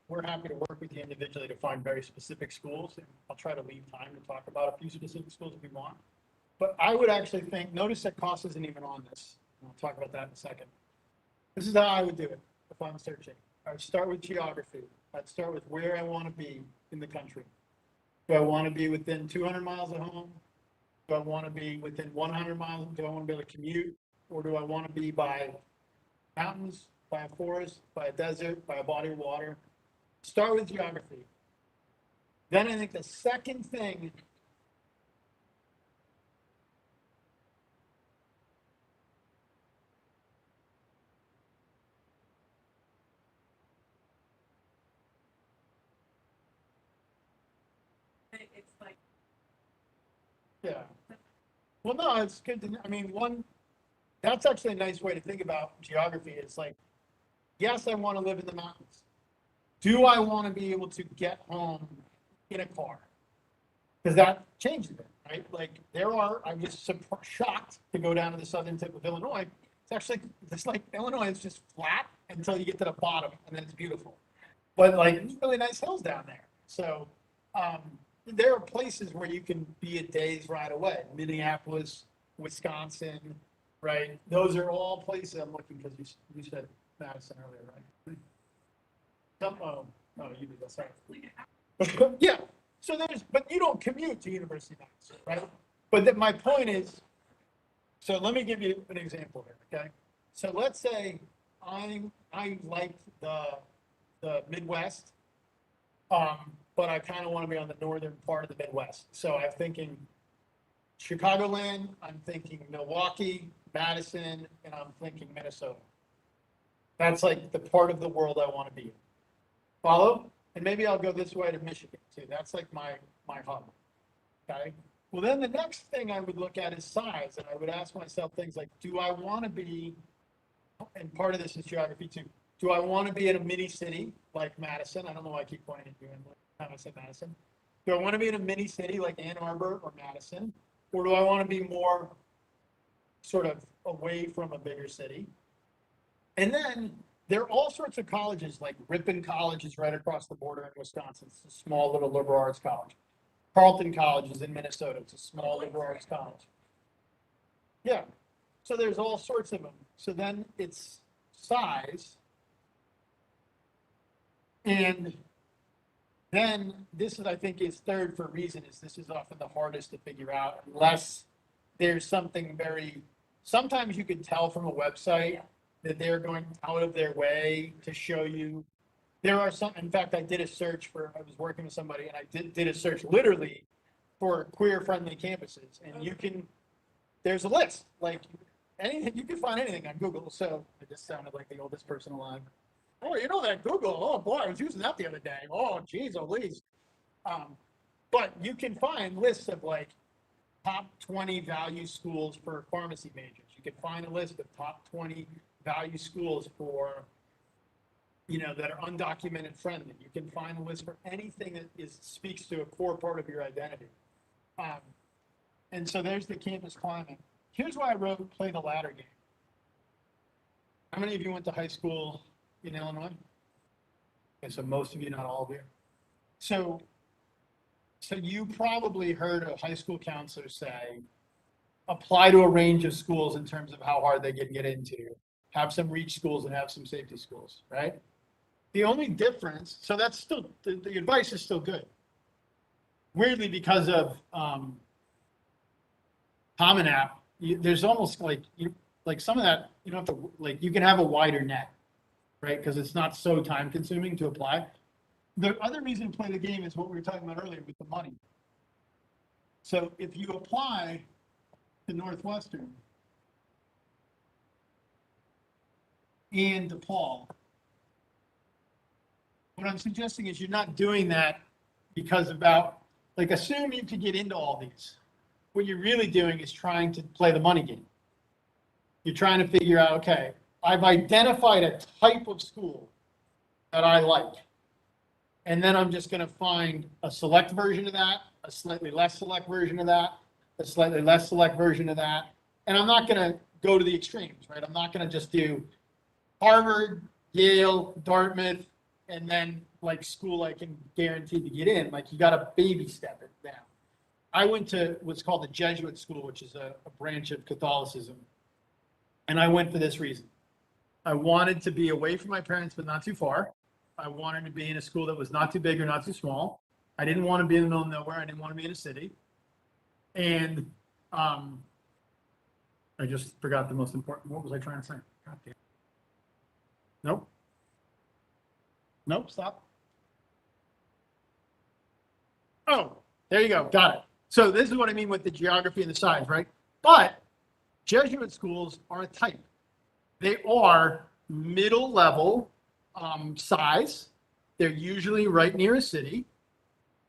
we're happy to work with you individually to find very specific schools, and I'll try to leave time to talk about a few specific schools if we want. But I would actually think, notice that cost isn't even on this. I'll talk about that in a second. This is how I would do it if I'm searching. I'd start with geography. I'd start with where I want to be in the country. Do I want to be within 200 miles of home? Do I want to be within 100 miles? Do I want to be able to commute? Or do I want to be by mountains, by a forest, by a desert, by a body of water? Start with geography. Then I think the second thing It's like, yeah. Well, no, it's good to, I mean, that's actually a nice way to think about geography. It's like, yes, I want to live in the mountains. Do I want to be able to get home in a car? because that changes it, right? Like I was shocked to go down to the southern tip of Illinois. It's actually, it's like Illinois is just flat until you get to the bottom and then it's beautiful. But like, there's really nice hills down there. So there are places where you can be a day's ride away. Minneapolis, Wisconsin, right? Those are all places I'm looking, because you said Madison earlier, right? You did that, sorry. Yeah, so but you don't commute to University of Madison, right? But my point is, so let me give you an example here, okay? So let's say I liked the Midwest, but I kind of want to be on the northern part of the Midwest. So I'm thinking Chicagoland, I'm thinking Milwaukee, Madison, and I'm thinking Minnesota. That's like the part of the world I want to be in. Follow? And maybe I'll go this way to Michigan too. That's like my hub. Okay. Well, then the next thing I would look at is size. And I would ask myself things like, do I want to be, and part of this is geography too, do I want to be in a mini city like Madison? I don't know why I keep pointing at you every time I say Madison. Do I want to be in a mini city like Ann Arbor or Madison? Or do I want to be more sort of away from a bigger city? And then there are all sorts of colleges, like Ripon College is right across the border in Wisconsin. It's a small little liberal arts college. Carleton College is in Minnesota. It's a small liberal arts college. Yeah. So there's all sorts of them. So then it's size. And then this is, I think, is third for a reason, is this is often the hardest to figure out unless there's something very, sometimes you can tell from a website that they're going out of their way to show you. There are some, in fact, I did a search I was working with somebody and I did a search literally for queer friendly campuses, and there's a list, like anything, you can find anything on Google. So I just sounded like the oldest person alive. Oh, you know that Google, oh boy, I was using that the other day. Oh, geez, oh, please. But you can find lists of like top 20 value schools for pharmacy majors. You can find a list of top 20 value schools for, that are undocumented friendly. You can find a list for anything that speaks to a core part of your identity. And so there's the campus climate. Here's why I wrote play the ladder game. How many of you went to high school in Illinois? Okay, so most of you, not all of you. So you probably heard a high school counselor say, apply to a range of schools in terms of how hard they can get into. Have some reach schools and have some safety schools, right? The only difference, so that's still, the advice is still good. Weirdly, because of Common App, there's almost like some of that, you don't have to, like, you can have a wider net, right? Because it's not so time consuming to apply. The other reason to play the game is what we were talking about earlier with the money. So if you apply to Northwestern and DePaul, what I'm suggesting is you're not doing that because assume you could get into all these. What you're really doing is trying to play the money game. You're trying to figure out, okay, I've identified a type of school that I like. And then I'm just going to find a select version of that, a slightly less select version of that, a slightly less select version of that. And I'm not going to go to the extremes, right? I'm not going to just do Harvard, Yale, Dartmouth, and then like school I can guarantee to get in. Like, you got to baby step it down. I went to what's called the Jesuit school, which is a branch of Catholicism. And I went for this reason. I wanted to be away from my parents, but not too far. I wanted to be in a school that was not too big or not too small. I didn't want to be in the middle of nowhere. I didn't want to be in a city. And I just forgot the most important. What was I trying to say? God damn. Nope. Nope, stop. Oh, there you go. Got it. So this is what I mean with the geography and the size, right? But Jesuit schools are a type. They are middle level size. They're usually right near a city.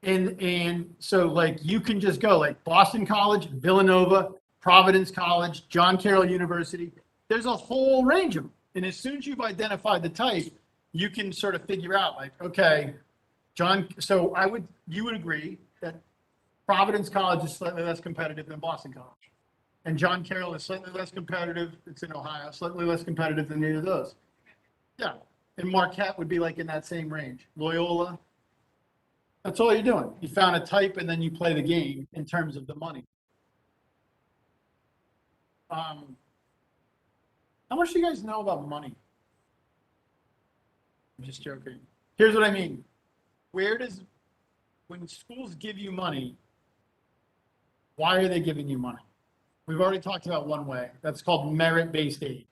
And so like you can just go like Boston College, Villanova, Providence College, John Carroll University. There's a whole range of them. And as soon as you've identified the type, you can sort of figure out like, okay, John, so you would agree that Providence College is slightly less competitive than Boston College. And John Carroll is slightly less competitive, it's in Ohio, slightly less competitive than either of those. Yeah, and Marquette would be like in that same range. Loyola, that's all you're doing. You found a type and then you play the game in terms of the money. How much do you guys know about money? I'm just joking. Here's what I mean. When schools give you money, why are they giving you money? We've already talked about one way. That's called merit-based aid,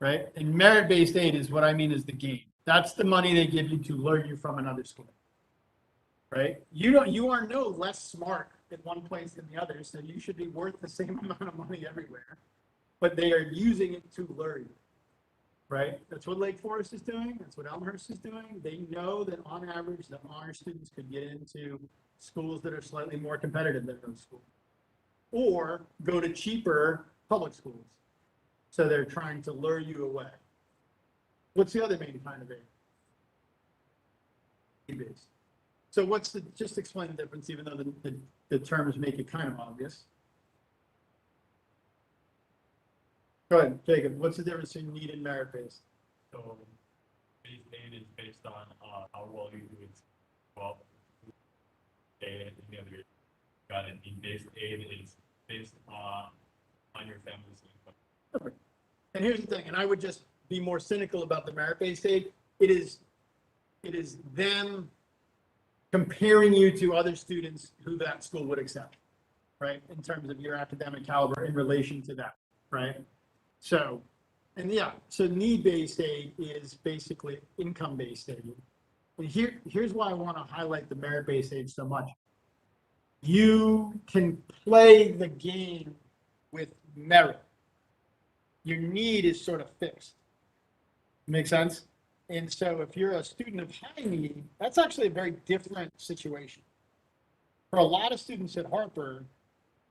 right? And merit-based aid is what I mean is the game. That's the money they give you to lure you from another school, right? You are no less smart in one place than the other, so you should be worth the same amount of money everywhere. But they are using it to lure you, right? That's what Lake Forest is doing. That's what Elmhurst is doing. They know that on average, the honor students could get into schools that are slightly more competitive than those schools, or go to cheaper public schools. So they're trying to lure you away. What's the other main kind of aid? Fee-based. So just explain the difference, even though the terms make it kind of obvious. Go ahead, Jacob. What's the difference between need and merit-based? So base aid is based on how well you do it. Well, and the other got it. Need-based aid is based on your family's income. Perfect. And here's the thing, and I would just be more cynical about the merit-based aid. It is them comparing you to other students who that school would accept, right? In terms of your academic caliber in relation to that, right? So, and yeah, so need-based aid is basically income-based aid. And here's why I want to highlight the merit-based aid so much. You can play the game with merit. Your need is sort of fixed. Make sense? And so if you're a student of high need, that's actually a very different situation. For a lot of students at Harper,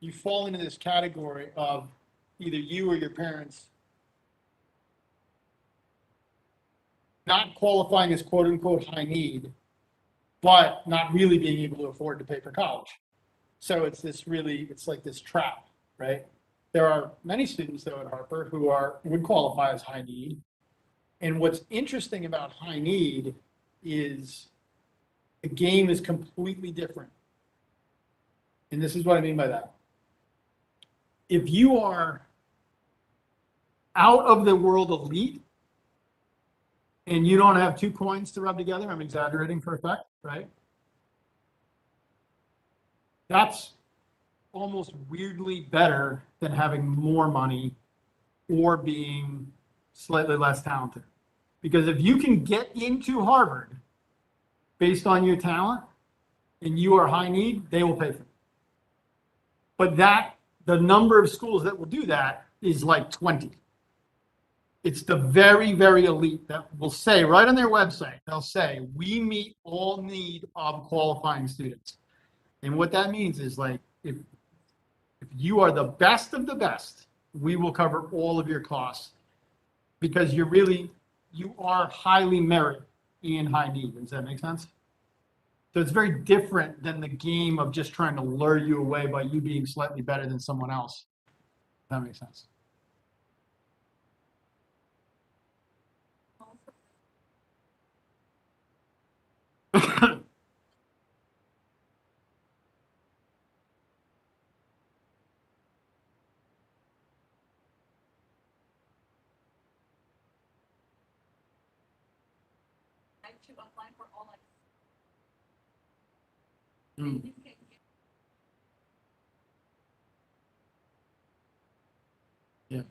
you fall into this category of either you or your parents not qualifying as quote unquote high need, but not really being able to afford to pay for college. So it's like this trap, right? There are many students though at Harper who would qualify as high need. And what's interesting about high need is the game is completely different. And this is what I mean by that. If you are out of the world elite and you don't have two coins to rub together, I'm exaggerating for effect, right? That's almost weirdly better than having more money or being slightly less talented. Because if you can get into Harvard based on your talent and you are high need, they will pay for it. But the number of schools that will do that is like 20. It's the very, very elite that will say right on their website, they'll say, we meet all need of qualifying students. And what that means is like, if you are the best of the best, we will cover all of your costs because you are highly merit and high need. Does that make sense? So it's very different than the game of just trying to lure you away by you being slightly better than someone else. That makes sense. I to apply for all like. Mm. Yeah.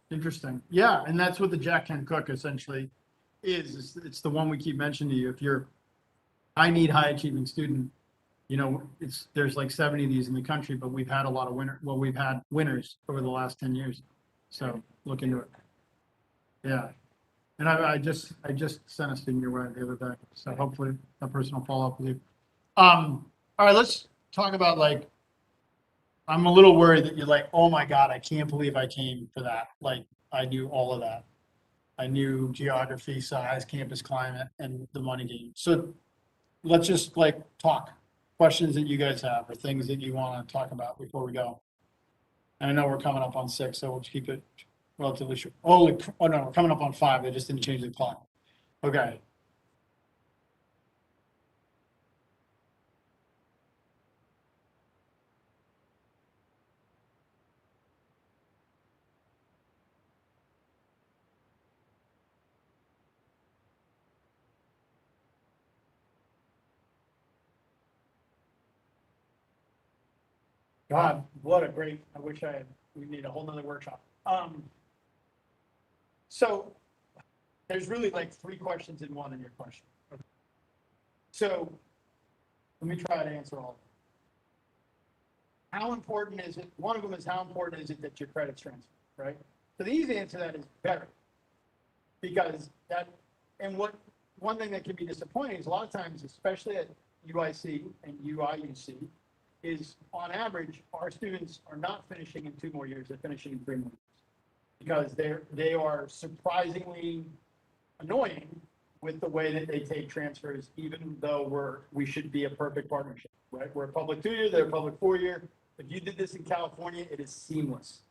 Interesting. Yeah, and that's what the Jack Kent Cook essentially is. It's the one we keep mentioning to you. If you're high need, high achieving student, there's like 70 of these in the country, but we've had a lot of we've had winners over the last 10 years. So look into it. Yeah. And I just sent a student your way the other day. So hopefully that person will follow up with you. All right, let's talk about like, I'm a little worried that you're like, oh my God, I can't believe I came for that. Like I do all of that. I knew geography, size, campus climate, and the money game. So let's just like talk, questions that you guys have or things that you want to talk about before we go. And I know we're coming up on 6, so we'll just keep it relatively short. Oh, no, we're coming up on 5. They just didn't change the clock. Okay. God, what a great, I wish we need a whole nother workshop. So there's really like 3 questions in one in your question. Okay. So let me try to answer all of them. How important is it? One of them is how important is it that your credits transfer, right? So the easy answer to that is very. Because one thing that can be disappointing is a lot of times, especially at UIC and UIUC, is on average, our students are not finishing in 2 more years, they're finishing in 3 more years. Because they are surprisingly annoying with the way that they take transfers, even though we should be a perfect partnership, right? We're a public 2-year, they're a public 4-year. If you did this in California, it is seamless.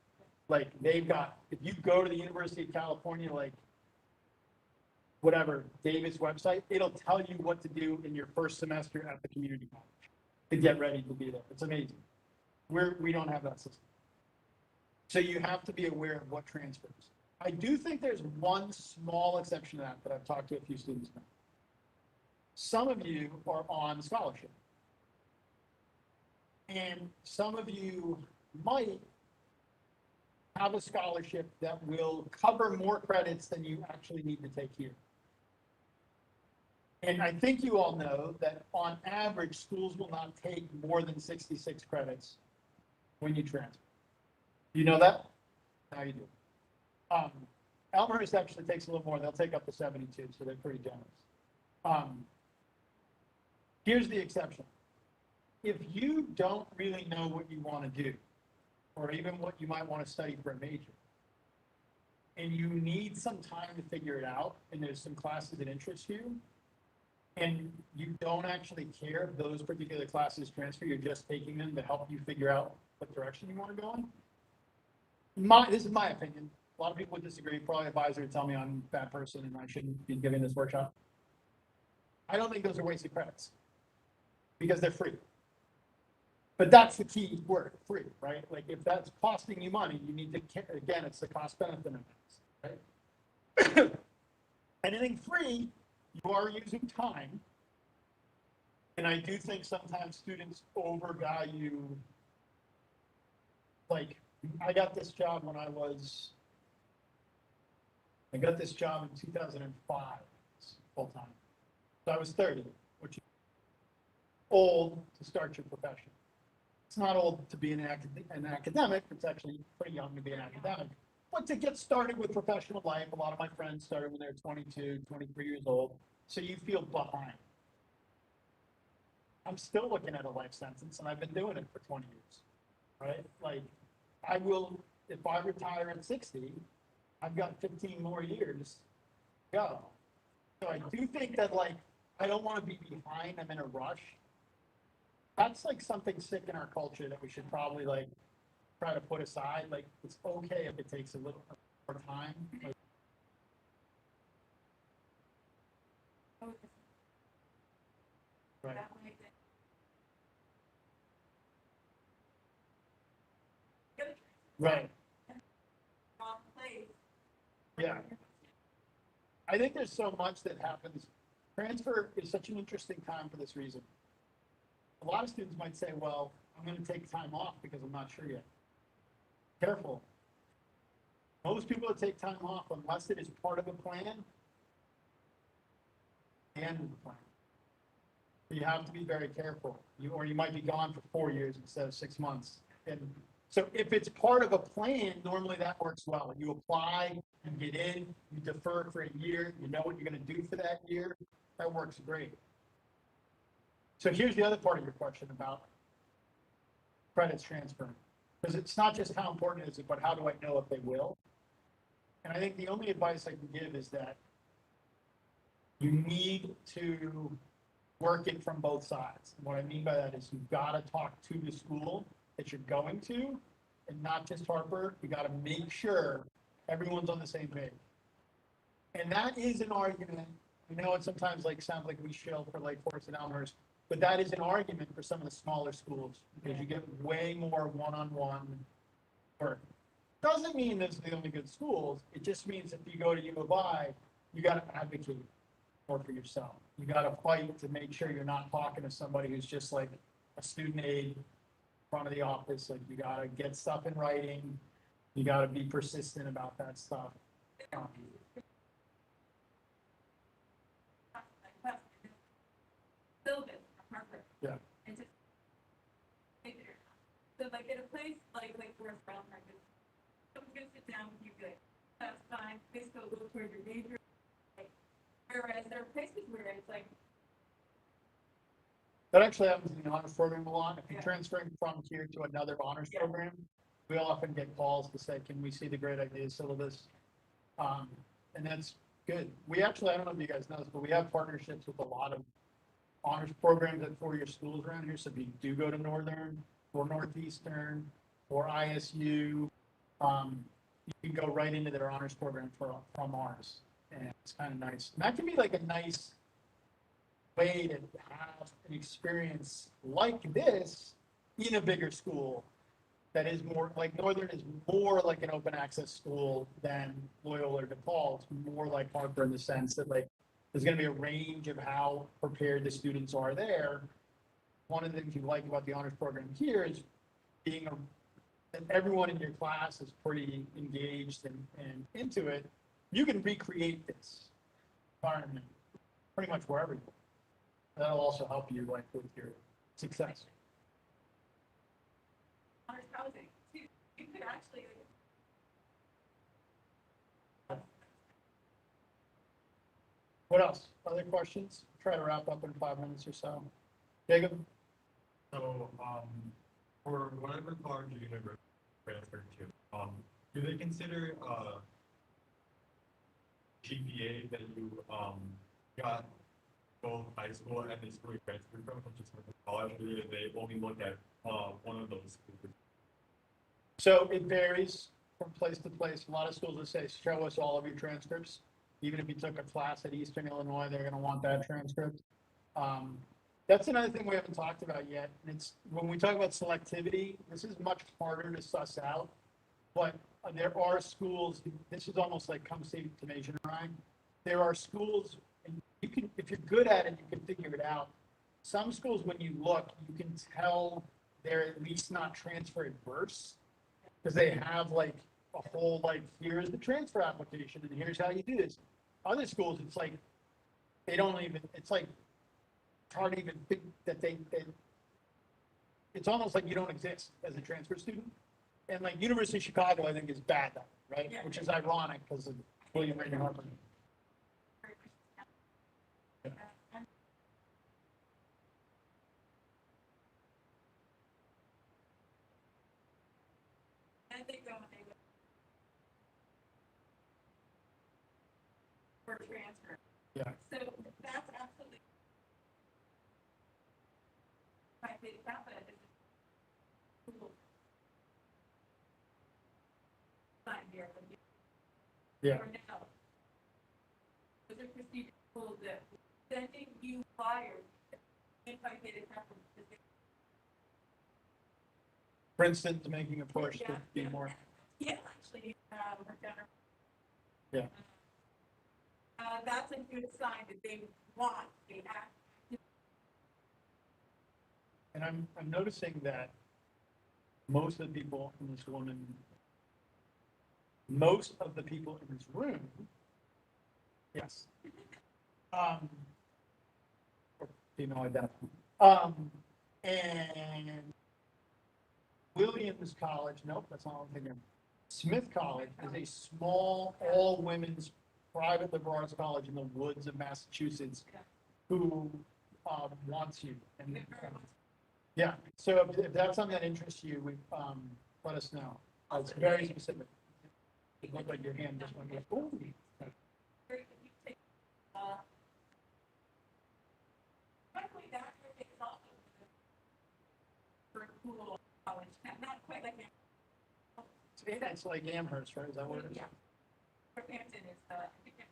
Like if you go to the University of California, like whatever, Davis website, it'll tell you what to do in your first semester at the community college to get ready to be there. It's amazing. We don't have that system. So you have to be aware of what transfers. I do think there's one small exception to that I've talked to a few students about. Some of you are on scholarship. And some of you might have a scholarship that will cover more credits than you actually need to take here. And I think you all know that on average, schools will not take more than 66 credits when you transfer. You know that? Now you do. Elmhurst actually takes a little more. They'll take up to 72, so they're pretty generous. Here's the exception. If you don't really know what you want to do, or even what you might want to study for a major, and you need some time to figure it out, and there's some classes that interest you, and you don't actually care if those particular classes transfer, you're just taking them to help you figure out what direction you want to go in. This is my opinion. A lot of people would disagree. Probably advisor would tell me I'm a bad person and I shouldn't be giving this workshop. I don't think those are wasted credits because they're free. But that's the key word, free, right? Like if that's costing you money, you need to, again, it's the cost benefit analysis, right? Anything free, you are using time. And I do think sometimes students overvalue, like I got this job in 2005, full time. So I was 30, which is old to start your profession. It's not old to be an academic, it's actually pretty young to be an academic. But to get started with professional life, a lot of my friends started when they were 22, 23 years old. So you feel behind. I'm still looking at a life sentence and I've been doing it for 20 years, right? Like I will, if I retire at 60, I've got 15 more years to go. So I do think that like, I don't want to be behind, I'm in a rush. That's like something sick in our culture that we should probably like try to put aside. Like it's okay if it takes a little more time. Like, right. Right. Yeah. I think there's so much that happens. Transfer is such an interesting time for this reason. A lot of students might say, well, I'm going to take time off because I'm not sure yet. Careful. Most people that take time off, unless it is part of a plan, the end of the plan. You have to be very careful. Or you might be gone for 4 years instead of 6 months. And so if it's part of a plan, normally that works well. You apply, you get in, you defer for a year, you know what you're going to do for that year. That works great. So here's the other part of your question about credits transferring. Because it's not just how important is it, but how do I know if they will? And I think the only advice I can give is that you need to work it from both sides. And what I mean by that is you've got to talk to the school that you're going to, and not just Harper. You got to make sure everyone's on the same page. And that is an argument. I know it sometimes like sounds like we shill for like Forest and Elmhurst, but that is an argument for some of the smaller schools because you get way more one-on-one work. Doesn't mean those are the only good schools. It just means if you go to U of I, you got to advocate more for yourself. You got to fight to make sure you're not talking to somebody who's just like a student aide in front of the office. Like you got to get stuff in writing. You got to be persistent about that stuff. Syllabus from Harvard. Yeah. And just so like in a place like Forest Brown Market, someone's gonna sit down with you, be like, that's fine, please go look toward your major. Like, whereas there are places where it's like, That actually happens in the honors program a lot. If you're Yeah. transferring from here to another honors Yeah. program, we often get calls to say, can we see the great ideas syllabus? And that's good. We actually, I don't know if you guys know this, but we have partnerships with a lot of honors programs at four-year schools around here. So if you do go to Northern or Northeastern or ISU, you can go right into their honors program from ours. And it's kind of nice. And that can be like a nice way to have an experience like this in a bigger school that is more like Northern is more like an open access school than Loyola or DePaul. It's more like Harper in the sense that like there's going to be a range of how prepared the students are there. One of the things you like about the honors program here is being that everyone in your class is pretty engaged and into it. You can recreate this environment pretty much wherever you are. That'll also help you like with your success. honors housing, too. You could actually, What else? Other questions? Try to wrap up in 5 minutes or so. Jacob? So, for whatever college you're gonna transfer to, do they consider, GPA that you, got both high school and the school you transferred from, just like college, or do they only look at, one of those schools? So it varies from place to place. A lot of schools will say, show us all of your transcripts. Even if you took a class at Eastern Illinois, they're gonna want that transcript. That's another thing we haven't talked about yet. And it's, when we talk about selectivity, this is much harder to suss out. But there are schools, this is almost like come see to Nation Ryan. There are schools, and you can, if you're good at it, you can figure it out. Some schools, when you look, you can tell they're at least not transfer adverse. Because they have like a whole, like, here's the transfer application and here's how you do this. Other schools, it's like, they don't even, it's like, it's hard to even think that they, it's almost like you don't exist as a transfer student. And like University of Chicago, I think is bad, though, right? Yeah. Which is ironic because of William Rainey Harper. I think they want to for transfer. Yeah. So that's absolutely my big confidence is Google. Sign here from you. Yeah. Or now. Those are procedures that sending you flyers if I get it happen. For instance, making a push to be more. Yeah, actually, worked on her. Yeah. That's a good sign that they want the act. And I'm noticing that most of the people in this woman, most of the people in this room, yes, or female identity, and Williams College, nope, that's not what I'm thinking. Smith College is a small, all-women's private liberal arts college in the woods of Massachusetts who wants you. And yeah, so if that's something that interests you, let us know. It's very specific. It looked like your hand just went, ooh. Frankly, that's where it takes off. For a cool college, not quite like It's like Amherst, right? Is that what it is? Yeah. Hampton is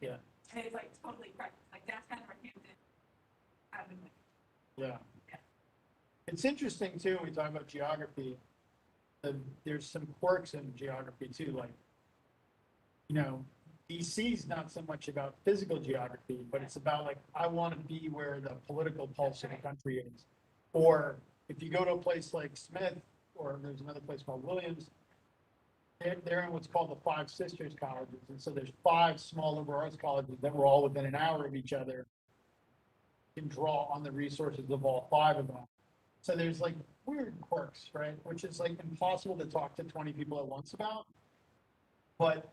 Yeah. and it's like totally practice. Like that's kind of where Hampton happened. Yeah. It's interesting too, when we talk about geography, there's some quirks in geography too, like, you know, DC is not so much about physical geography, but it's about like, I want to be where the political pulse of the country is. Or if you go to a place like Smith, or there's another place called Williams, they're in what's called the Five Sisters colleges. And so there's 5 small liberal arts colleges that were all within an hour of each other. You can draw on the resources of all 5 of them. So there's like weird quirks, right? Which is like impossible to talk to 20 people at once about. But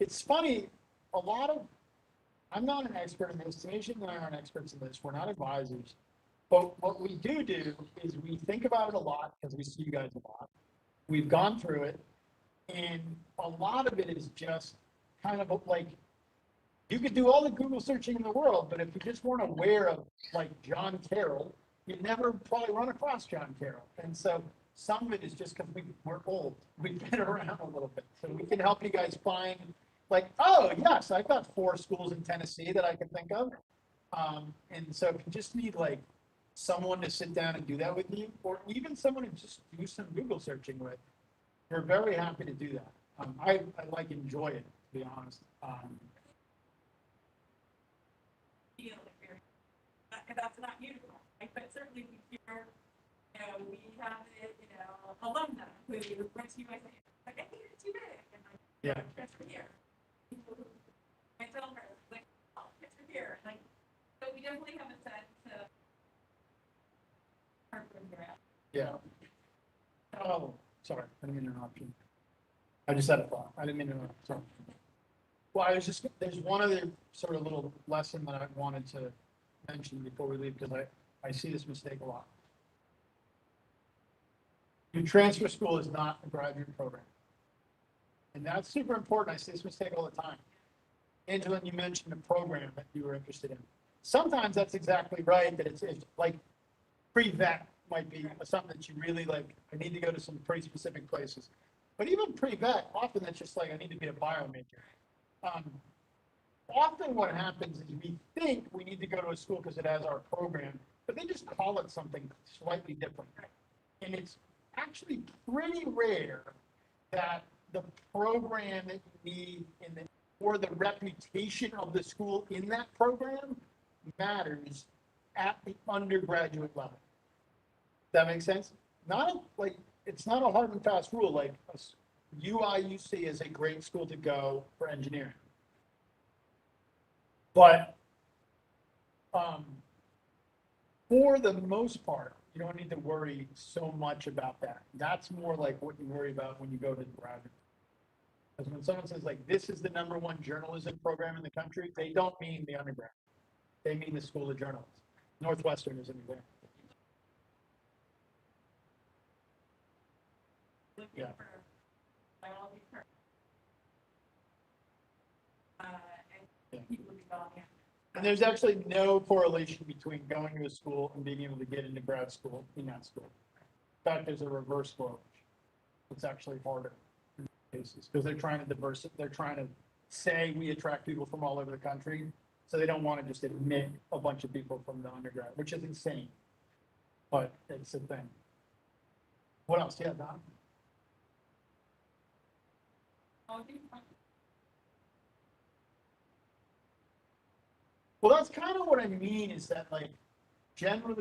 it's funny, I'm not an expert in this, Tanisha and I aren't experts in this, we're not advisors. But what we do is we think about it a lot, because we see you guys a lot. We've gone through it, and a lot of it is just kind of like, you could do all the Google searching in the world, but if you just weren't aware of like John Carroll, you'd never probably run across John Carroll. And so some of it is just because we're old. We've been around a little bit. So we can help you guys find like, oh, yes, I've got 4 schools in Tennessee that I can think of. And so if you just need like someone to sit down and do that with you, or even someone to just do some Google searching with, we're very happy to do that. I like enjoy it, to be honest. Feel like we're, and that's not uniform, right? But certainly we hear, you know, we have the, you know, alumni who went to USC, like, I think it's too big, and like, Yeah. transfer here. I tell her, like, oh, transfer here, like, so we definitely have a sense of our program. Yeah. Oh, sorry, I didn't mean to interrupt you. I just had a thought. I didn't mean to interrupt. Sorry. Well, there's one other sort of little lesson that I wanted to mention before we leave, because I see this mistake a lot. Your transfer school is not a graduate program. And that's super important. I see this mistake all the time. Angela, you mentioned a program that you were interested in. Sometimes that's exactly right, that it's like pre-vet might be something that you really like. I need to go to some pretty specific places. But even pre-vet, often that's just like, I need to be a bio major. Often what happens is we think we need to go to a school because it has our program, but they just call it something slightly different. And it's actually pretty rare that the program that you need or the reputation of the school in that program matters at the undergraduate level. Does that make sense? It's not a hard and fast rule, like UIUC is a great school to go for engineering. But for the most part, you don't need to worry so much about that. That's more like what you worry about when you go to the graduate. Because when someone says like, this is the #1 journalism program in the country, they don't mean the undergrad. They mean the School of Journalism. Northwestern is an example. Yeah. And people would be going in. And there's actually no correlation between going to a school and being able to get into grad school in that school. In fact, there's a reverse correlation. It's actually harder in cases because they're trying to they're trying to say we attract people from all over the country. So they don't want to just admit a bunch of people from the undergrad, which is insane. But it's a thing. What else? Yeah, Don? Well, that's kind of what I mean is that, like, generally